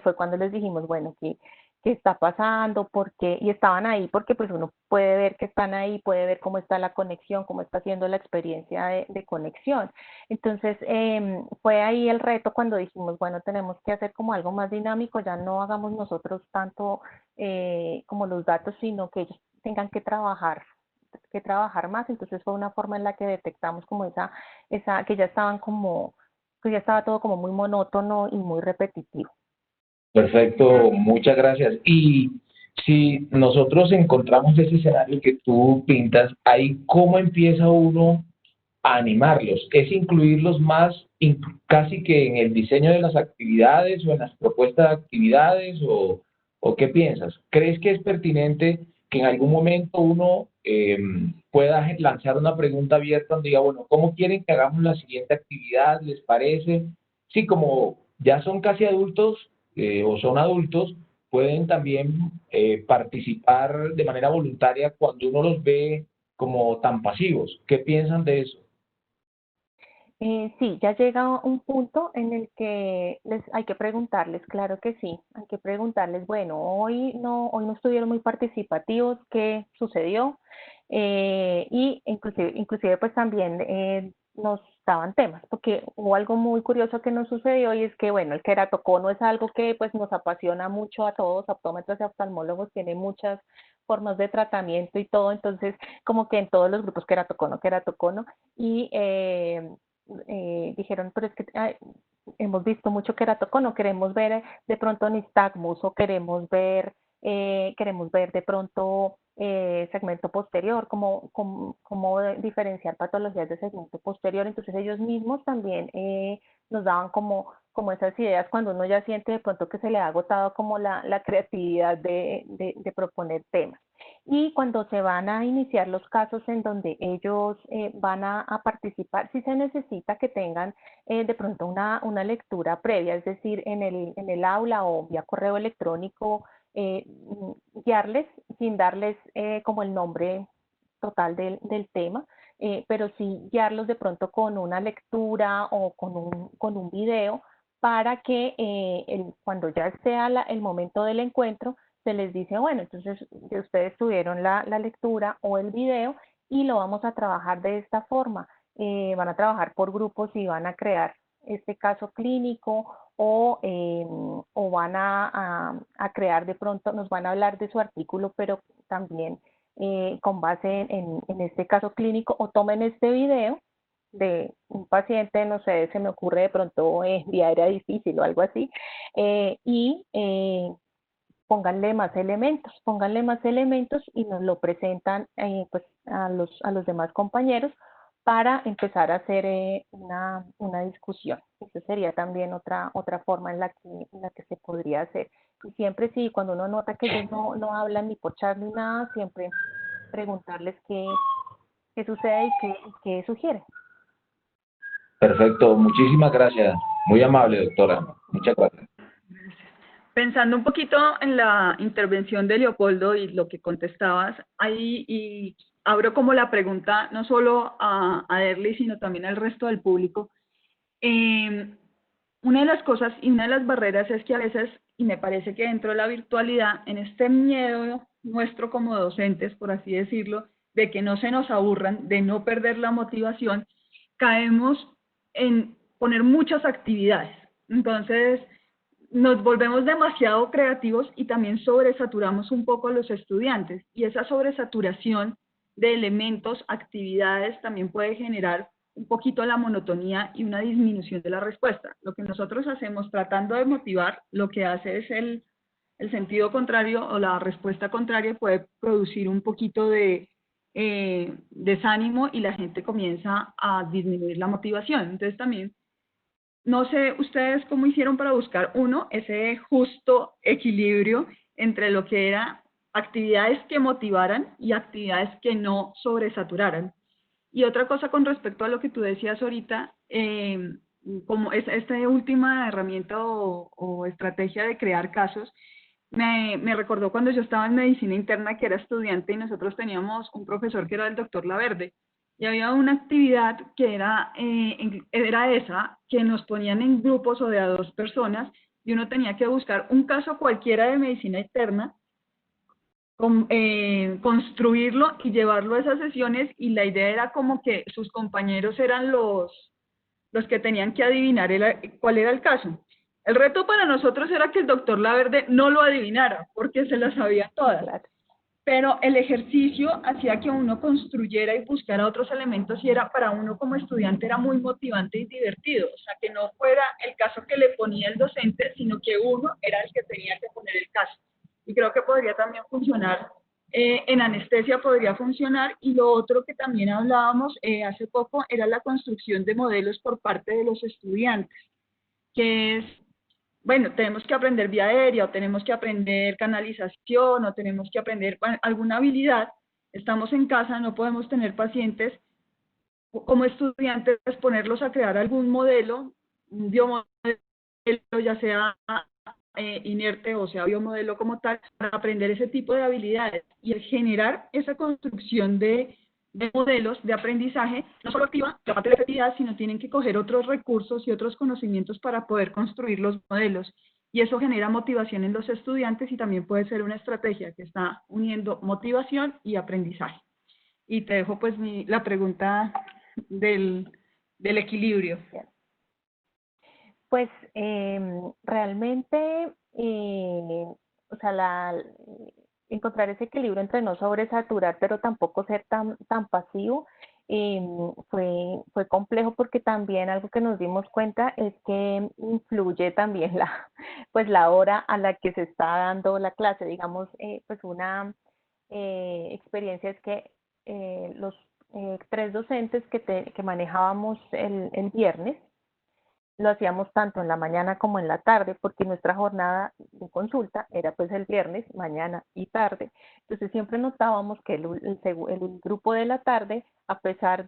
fue cuando les dijimos, bueno, qué está pasando, por qué, y estaban ahí porque pues uno puede ver que están ahí, puede ver cómo está la conexión, cómo está haciendo la experiencia de conexión. Entonces fue ahí el reto cuando dijimos, bueno, tenemos que hacer como algo más dinámico, ya no hagamos nosotros tanto como los datos, sino que ellos tengan que trabajar más. Entonces fue una forma en la que detectamos como esa que ya estaban como, que ya estaba todo como muy monótono y muy repetitivo. Perfecto, muchas gracias. Y si nosotros encontramos ese escenario que tú pintas, ahí cómo empieza uno a animarlos, es incluirlos más casi que en el diseño de las actividades o en las propuestas de actividades o qué piensas. ¿Crees que es pertinente que en algún momento uno pueda lanzar una pregunta abierta donde diga, bueno, ¿cómo quieren que hagamos la siguiente actividad? ¿Les parece? Sí, como ya son casi adultos o son adultos, pueden también participar de manera voluntaria cuando uno los ve como tan pasivos. ¿Qué piensan de eso? Sí, ya llega un punto en el que hay que preguntarles, claro que sí, hay que preguntarles, bueno, hoy no estuvieron muy participativos, ¿qué sucedió? Y inclusive pues también nos daban temas, porque hubo algo muy curioso que nos sucedió y es que, bueno, el queratocono es algo que pues nos apasiona mucho a todos, optómetros y oftalmólogos, tiene muchas formas de tratamiento y todo, entonces como que en todos los grupos queratocono, y dijeron, pero es que hemos visto mucho queratocono, queremos ver de pronto nistagmus o queremos ver de pronto segmento posterior, cómo diferenciar patologías de segmento posterior. Entonces ellos mismos también nos daban como como esas ideas cuando uno ya siente de pronto que se le ha agotado como la creatividad de proponer temas. Y cuando se van a iniciar los casos en donde ellos van a participar, sí se necesita que tengan de pronto una lectura previa, es decir, en el aula o vía correo electrónico, guiarles sin darles como el nombre total del tema, pero sí guiarlos de pronto con una lectura o con un video para que cuando ya sea el momento del encuentro, se les dice, bueno, entonces ustedes tuvieron la lectura o el video y lo vamos a trabajar de esta forma. Van a trabajar por grupos y van a crear este caso clínico o van a crear de pronto, nos van a hablar de su artículo, pero también con base en este caso clínico, o tomen este video de un paciente, no sé, se me ocurre de pronto diarrea difícil o algo así, y pónganle más elementos y nos lo presentan pues a los demás compañeros para empezar a hacer una discusión. Esa sería también otra forma en la que se podría hacer. Y siempre sí, cuando uno nota que ellos no hablan ni por chat ni nada, siempre preguntarles qué sucede y qué sugieren. Perfecto, muchísimas gracias. Muy amable, doctora. Muchas gracias. Pensando un poquito en la intervención de Leopoldo y lo que contestabas, ahí y abro como la pregunta no solo a Derly, sino también al resto del público. Una de las cosas y una de las barreras es que a veces, y me parece que dentro de la virtualidad, en este miedo nuestro como docentes, por así decirlo, de que no se nos aburran, de no perder la motivación, caemos en poner muchas actividades. Entonces, nos volvemos demasiado creativos y también sobresaturamos un poco a los estudiantes. Y esa sobresaturación de elementos, actividades, también puede generar un poquito la monotonía y una disminución de la respuesta. Lo que nosotros hacemos tratando de motivar, lo que hace es el sentido contrario o la respuesta contraria puede producir un poquito de desánimo y la gente comienza a disminuir la motivación. Entonces también, no sé ustedes cómo hicieron para buscar, ese justo equilibrio entre lo que era actividades que motivaran y actividades que no sobresaturaran. Y otra cosa con respecto a lo que tú decías ahorita, como esta última herramienta o estrategia de crear casos, me recordó cuando yo estaba en medicina interna, que era estudiante, y nosotros teníamos un profesor que era el doctor Laverde, y había una actividad que era esa, que nos ponían en grupos o de a 2 personas, y uno tenía que buscar un caso cualquiera de medicina interna, construirlo y llevarlo a esas sesiones, y la idea era como que sus compañeros eran los que tenían que adivinar cuál era el caso. El reto para nosotros era que el doctor Laverde no lo adivinara, porque se las sabía todas. Claro. Pero el ejercicio hacía que uno construyera y buscara otros elementos, y era para uno como estudiante era muy motivante y divertido. O sea, que no fuera el caso que le ponía el docente, sino que uno era el que tenía que poner el caso. Y creo que podría también funcionar, en anestesia podría funcionar. Y lo otro que también hablábamos hace poco era la construcción de modelos por parte de los estudiantes, que es, bueno, tenemos que aprender vía aérea, o tenemos que aprender canalización, o tenemos que aprender alguna habilidad. Estamos en casa, no podemos tener pacientes. Como estudiantes, ponerlos a crear algún modelo, un biomodelo, ya sea inerte o sea biomodelo como tal, para aprender ese tipo de habilidades. Y el generar esa construcción de modelos de aprendizaje no solo activa la parte de la efectividad, sino tienen que coger otros recursos y otros conocimientos para poder construir los modelos. Y eso genera motivación en los estudiantes, y también puede ser una estrategia que está uniendo motivación y aprendizaje. Y te dejo pues la pregunta del equilibrio. Pues realmente, o sea, encontrar ese equilibrio entre no sobresaturar, pero tampoco ser tan pasivo, fue complejo, porque también algo que nos dimos cuenta es que influye también pues la hora a la que se está dando la clase. Digamos, pues una experiencia es que los 3 docentes que manejábamos el viernes, lo hacíamos tanto en la mañana como en la tarde, porque nuestra jornada de consulta era pues el viernes, mañana y tarde. Entonces siempre notábamos que el grupo de la tarde, a pesar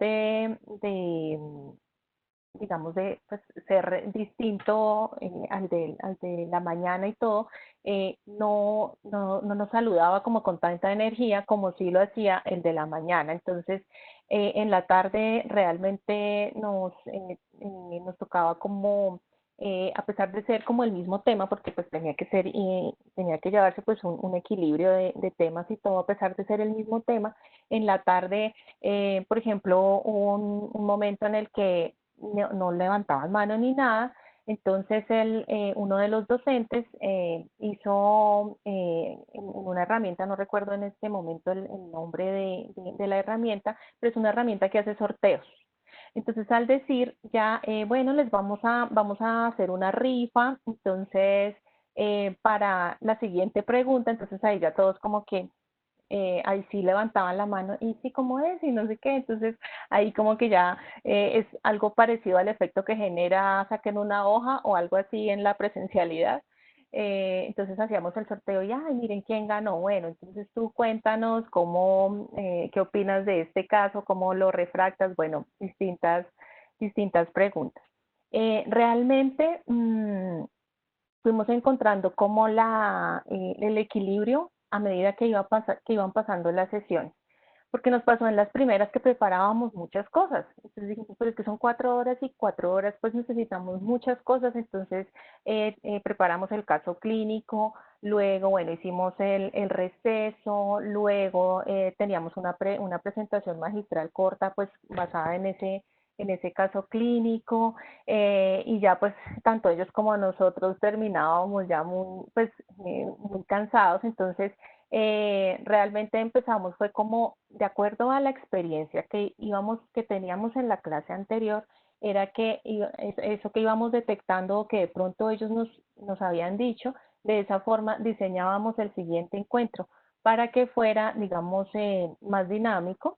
digamos, de pues, ser distinto al de la mañana y todo, no nos saludaba como con tanta energía como sí lo hacía el de la mañana. Entonces, en la tarde realmente nos tocaba como, a pesar de ser como el mismo tema, porque pues tenía que llevarse pues un equilibrio de temas y todo, a pesar de ser el mismo tema, en la tarde, por ejemplo, hubo un momento en el que no levantaban mano ni nada. Entonces uno de los docentes hizo en una herramienta, no recuerdo en este momento el nombre de la herramienta, pero es una herramienta que hace sorteos. Entonces al decir ya, bueno, vamos a hacer una rifa, entonces para la siguiente pregunta, entonces ahí ya todos como que ahí sí levantaban la mano y sí, ¿cómo es? Y no sé qué. Entonces, ahí como que ya es algo parecido al efecto que genera saquen una hoja o algo así en la presencialidad. Entonces hacíamos el sorteo y, ay, miren quién ganó. Bueno, entonces tú cuéntanos qué opinas de este caso, cómo lo refractas, bueno, distintas preguntas. Realmente fuimos encontrando como el equilibrio a medida que iban pasando las sesiones. Porque nos pasó en las primeras que preparábamos muchas cosas. Entonces dijimos, pues es que son 4 horas y 4 horas, pues necesitamos muchas cosas. Entonces preparamos el caso clínico, luego, bueno, hicimos el receso, luego teníamos una presentación magistral corta, pues basada en ese caso clínico, y ya pues tanto ellos como nosotros terminábamos ya muy cansados. Entonces realmente empezamos, fue como de acuerdo a la experiencia que teníamos en la clase anterior, era que eso que íbamos detectando o que de pronto ellos nos habían dicho, de esa forma diseñábamos el siguiente encuentro para que fuera, digamos, más dinámico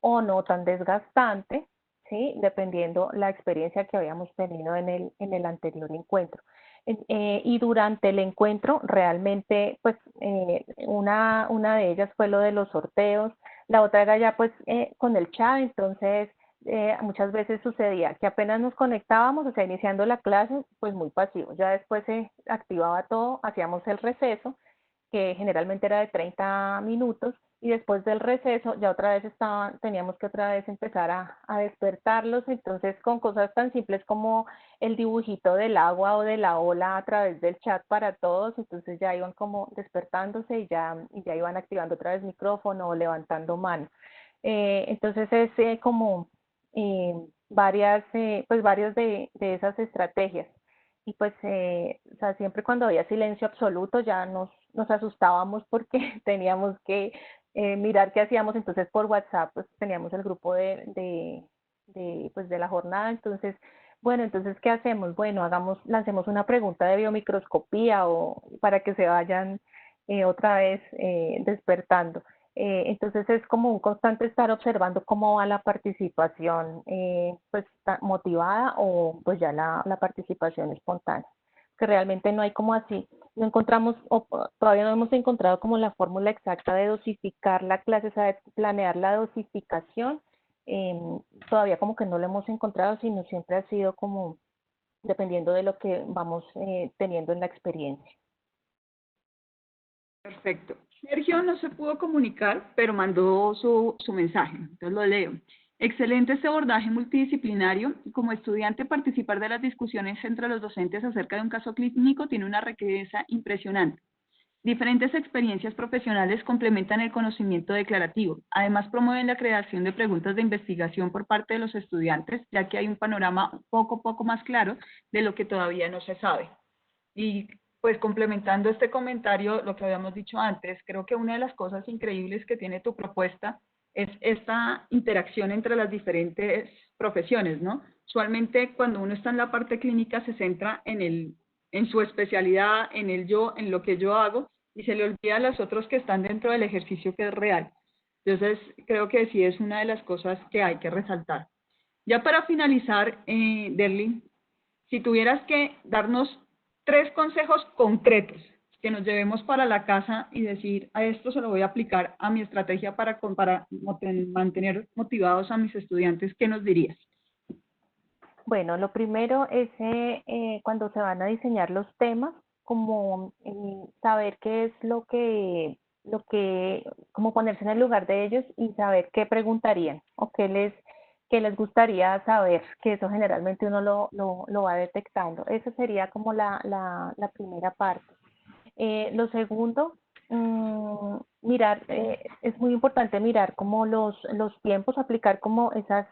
o no tan desgastante, ¿sí? Dependiendo la experiencia que habíamos tenido en el anterior encuentro. Y durante el encuentro, realmente, pues, una de ellas fue lo de los sorteos, la otra era ya, pues, con el chat. Entonces, muchas veces sucedía que apenas nos conectábamos, o sea, iniciando la clase, pues muy pasivo, ya después se activaba todo, hacíamos el receso, que generalmente era de 30 minutos, y después del receso ya otra vez teníamos que otra vez empezar a despertarlos. Entonces con cosas tan simples como el dibujito del agua o de la ola a través del chat para todos, entonces ya iban como despertándose y ya iban activando otra vez micrófono o levantando mano. Entonces es como varias de esas estrategias. Y pues, o sea, siempre cuando había silencio absoluto ya nos asustábamos porque teníamos que mirar qué hacíamos. Entonces por WhatsApp pues teníamos el grupo pues, de la jornada. Entonces, bueno, entonces ¿qué hacemos? Bueno, lancemos una pregunta de biomicroscopía o para que se vayan otra vez despertando. Entonces es como un constante estar observando cómo va la participación pues motivada o pues ya la participación espontánea, que realmente no hay como así, no encontramos o todavía no hemos encontrado como la fórmula exacta de dosificar la clase, o sea, de planear la dosificación. Todavía como que no lo hemos encontrado, sino siempre ha sido como dependiendo de lo que vamos teniendo en la experiencia. Perfecto. Sergio no se pudo comunicar, pero mandó su mensaje, entonces lo leo. Excelente este abordaje multidisciplinario. Como estudiante, participar de las discusiones entre los docentes acerca de un caso clínico tiene una riqueza impresionante. Diferentes experiencias profesionales complementan el conocimiento declarativo. Además, promueven la creación de preguntas de investigación por parte de los estudiantes, ya que hay un panorama poco más claro de lo que todavía no se sabe. Y pues complementando este comentario, lo que habíamos dicho antes, creo que una de las cosas increíbles que tiene tu propuesta es esta interacción entre las diferentes profesiones, ¿no? Usualmente cuando uno está en la parte clínica se centra en su especialidad, en lo que yo hago, y se le olvida a los otros que están dentro del ejercicio que es real. Entonces, creo que sí es una de las cosas que hay que resaltar. Ya para finalizar, Derly, si tuvieras que darnos 3 consejos concretos que nos llevemos para la casa y decir, a esto se lo voy a aplicar a mi estrategia para mantener motivados a mis estudiantes, ¿qué nos dirías? Bueno, lo primero es cuando se van a diseñar los temas, como saber qué es como ponerse en el lugar de ellos y saber qué preguntarían o qué les gustaría saber, que eso generalmente uno lo va detectando. Eso sería como la primera parte. Lo segundo, mirar, es muy importante mirar como los tiempos, aplicar como esas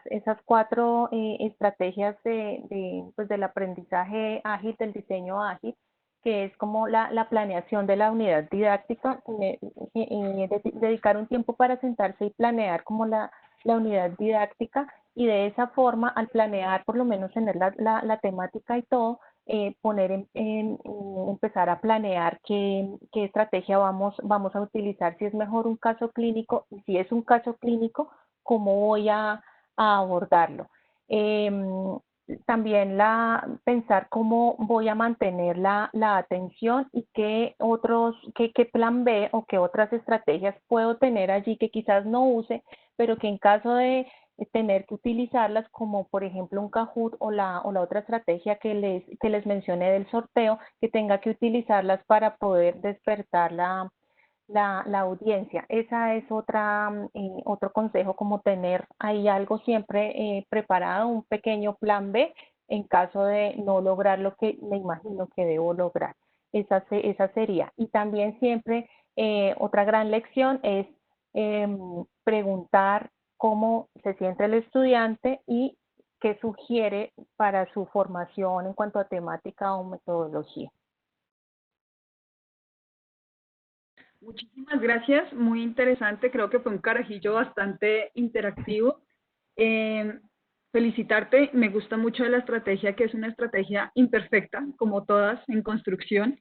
4 estrategias pues del aprendizaje ágil, del diseño ágil, que es como la planeación de la unidad didáctica, dedicar un tiempo para sentarse y planear como la unidad didáctica, y de esa forma, al planear, por lo menos tener la temática y todo, empezar a planear qué estrategia vamos a utilizar, si es mejor un caso clínico, y si es un caso clínico, cómo voy a abordarlo. También pensar cómo voy a mantener la atención y qué plan B o qué otras estrategias puedo tener allí que quizás no use, pero que en caso de tener que utilizarlas, como por ejemplo un Kahoot o la otra estrategia que les mencioné del sorteo, que tenga que utilizarlas para poder despertar la audiencia. Esa es otro consejo, como tener ahí algo siempre preparado, un pequeño plan B en caso de no lograr lo que me imagino que debo lograr. Esa sería. Y también siempre otra gran lección es preguntar cómo se siente el estudiante y qué sugiere para su formación en cuanto a temática o metodología. Muchísimas gracias, muy interesante, creo que fue un carajillo bastante interactivo. Felicitarte, me gusta mucho de la estrategia, que es una estrategia imperfecta, como todas en construcción,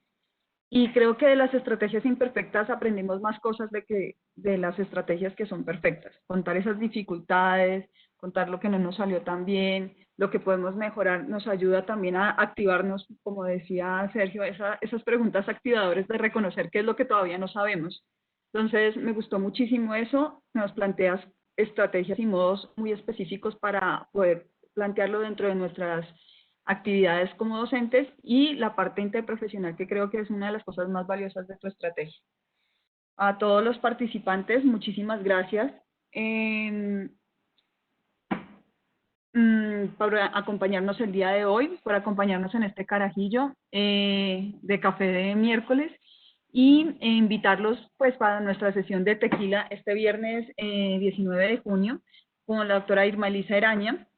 y creo que de las estrategias imperfectas aprendemos más cosas de las estrategias que son perfectas. Contar esas dificultades, contar lo que no nos salió tan bien, lo que podemos mejorar, nos ayuda también a activarnos, como decía Sergio, esas preguntas activadores de reconocer qué es lo que todavía no sabemos. Entonces, me gustó muchísimo eso. Nos planteas estrategias y modos muy específicos para poder plantearlo dentro de nuestras actividades como docentes, y la parte interprofesional, que creo que es una de las cosas más valiosas de tu estrategia. A todos los participantes, muchísimas gracias por acompañarnos el día de hoy, por acompañarnos en este carajillo de café de miércoles, y invitarlos pues para nuestra sesión de tequila este viernes 19 de junio con la doctora Irma Elisa Eraña.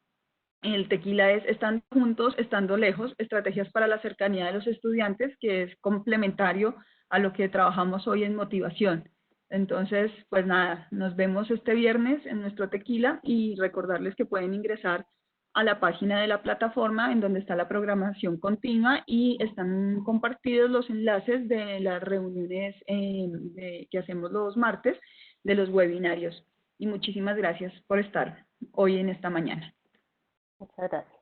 El tequila es estando juntos, estando lejos, estrategias para la cercanía de los estudiantes, que es complementario a lo que trabajamos hoy en motivación. Entonces, pues nada, nos vemos este viernes en nuestro tequila, y recordarles que pueden ingresar a la página de la plataforma en donde está la programación continua, y están compartidos los enlaces de las reuniones que hacemos los martes, de los webinarios. Y muchísimas gracias por estar hoy en esta mañana. Muchas gracias.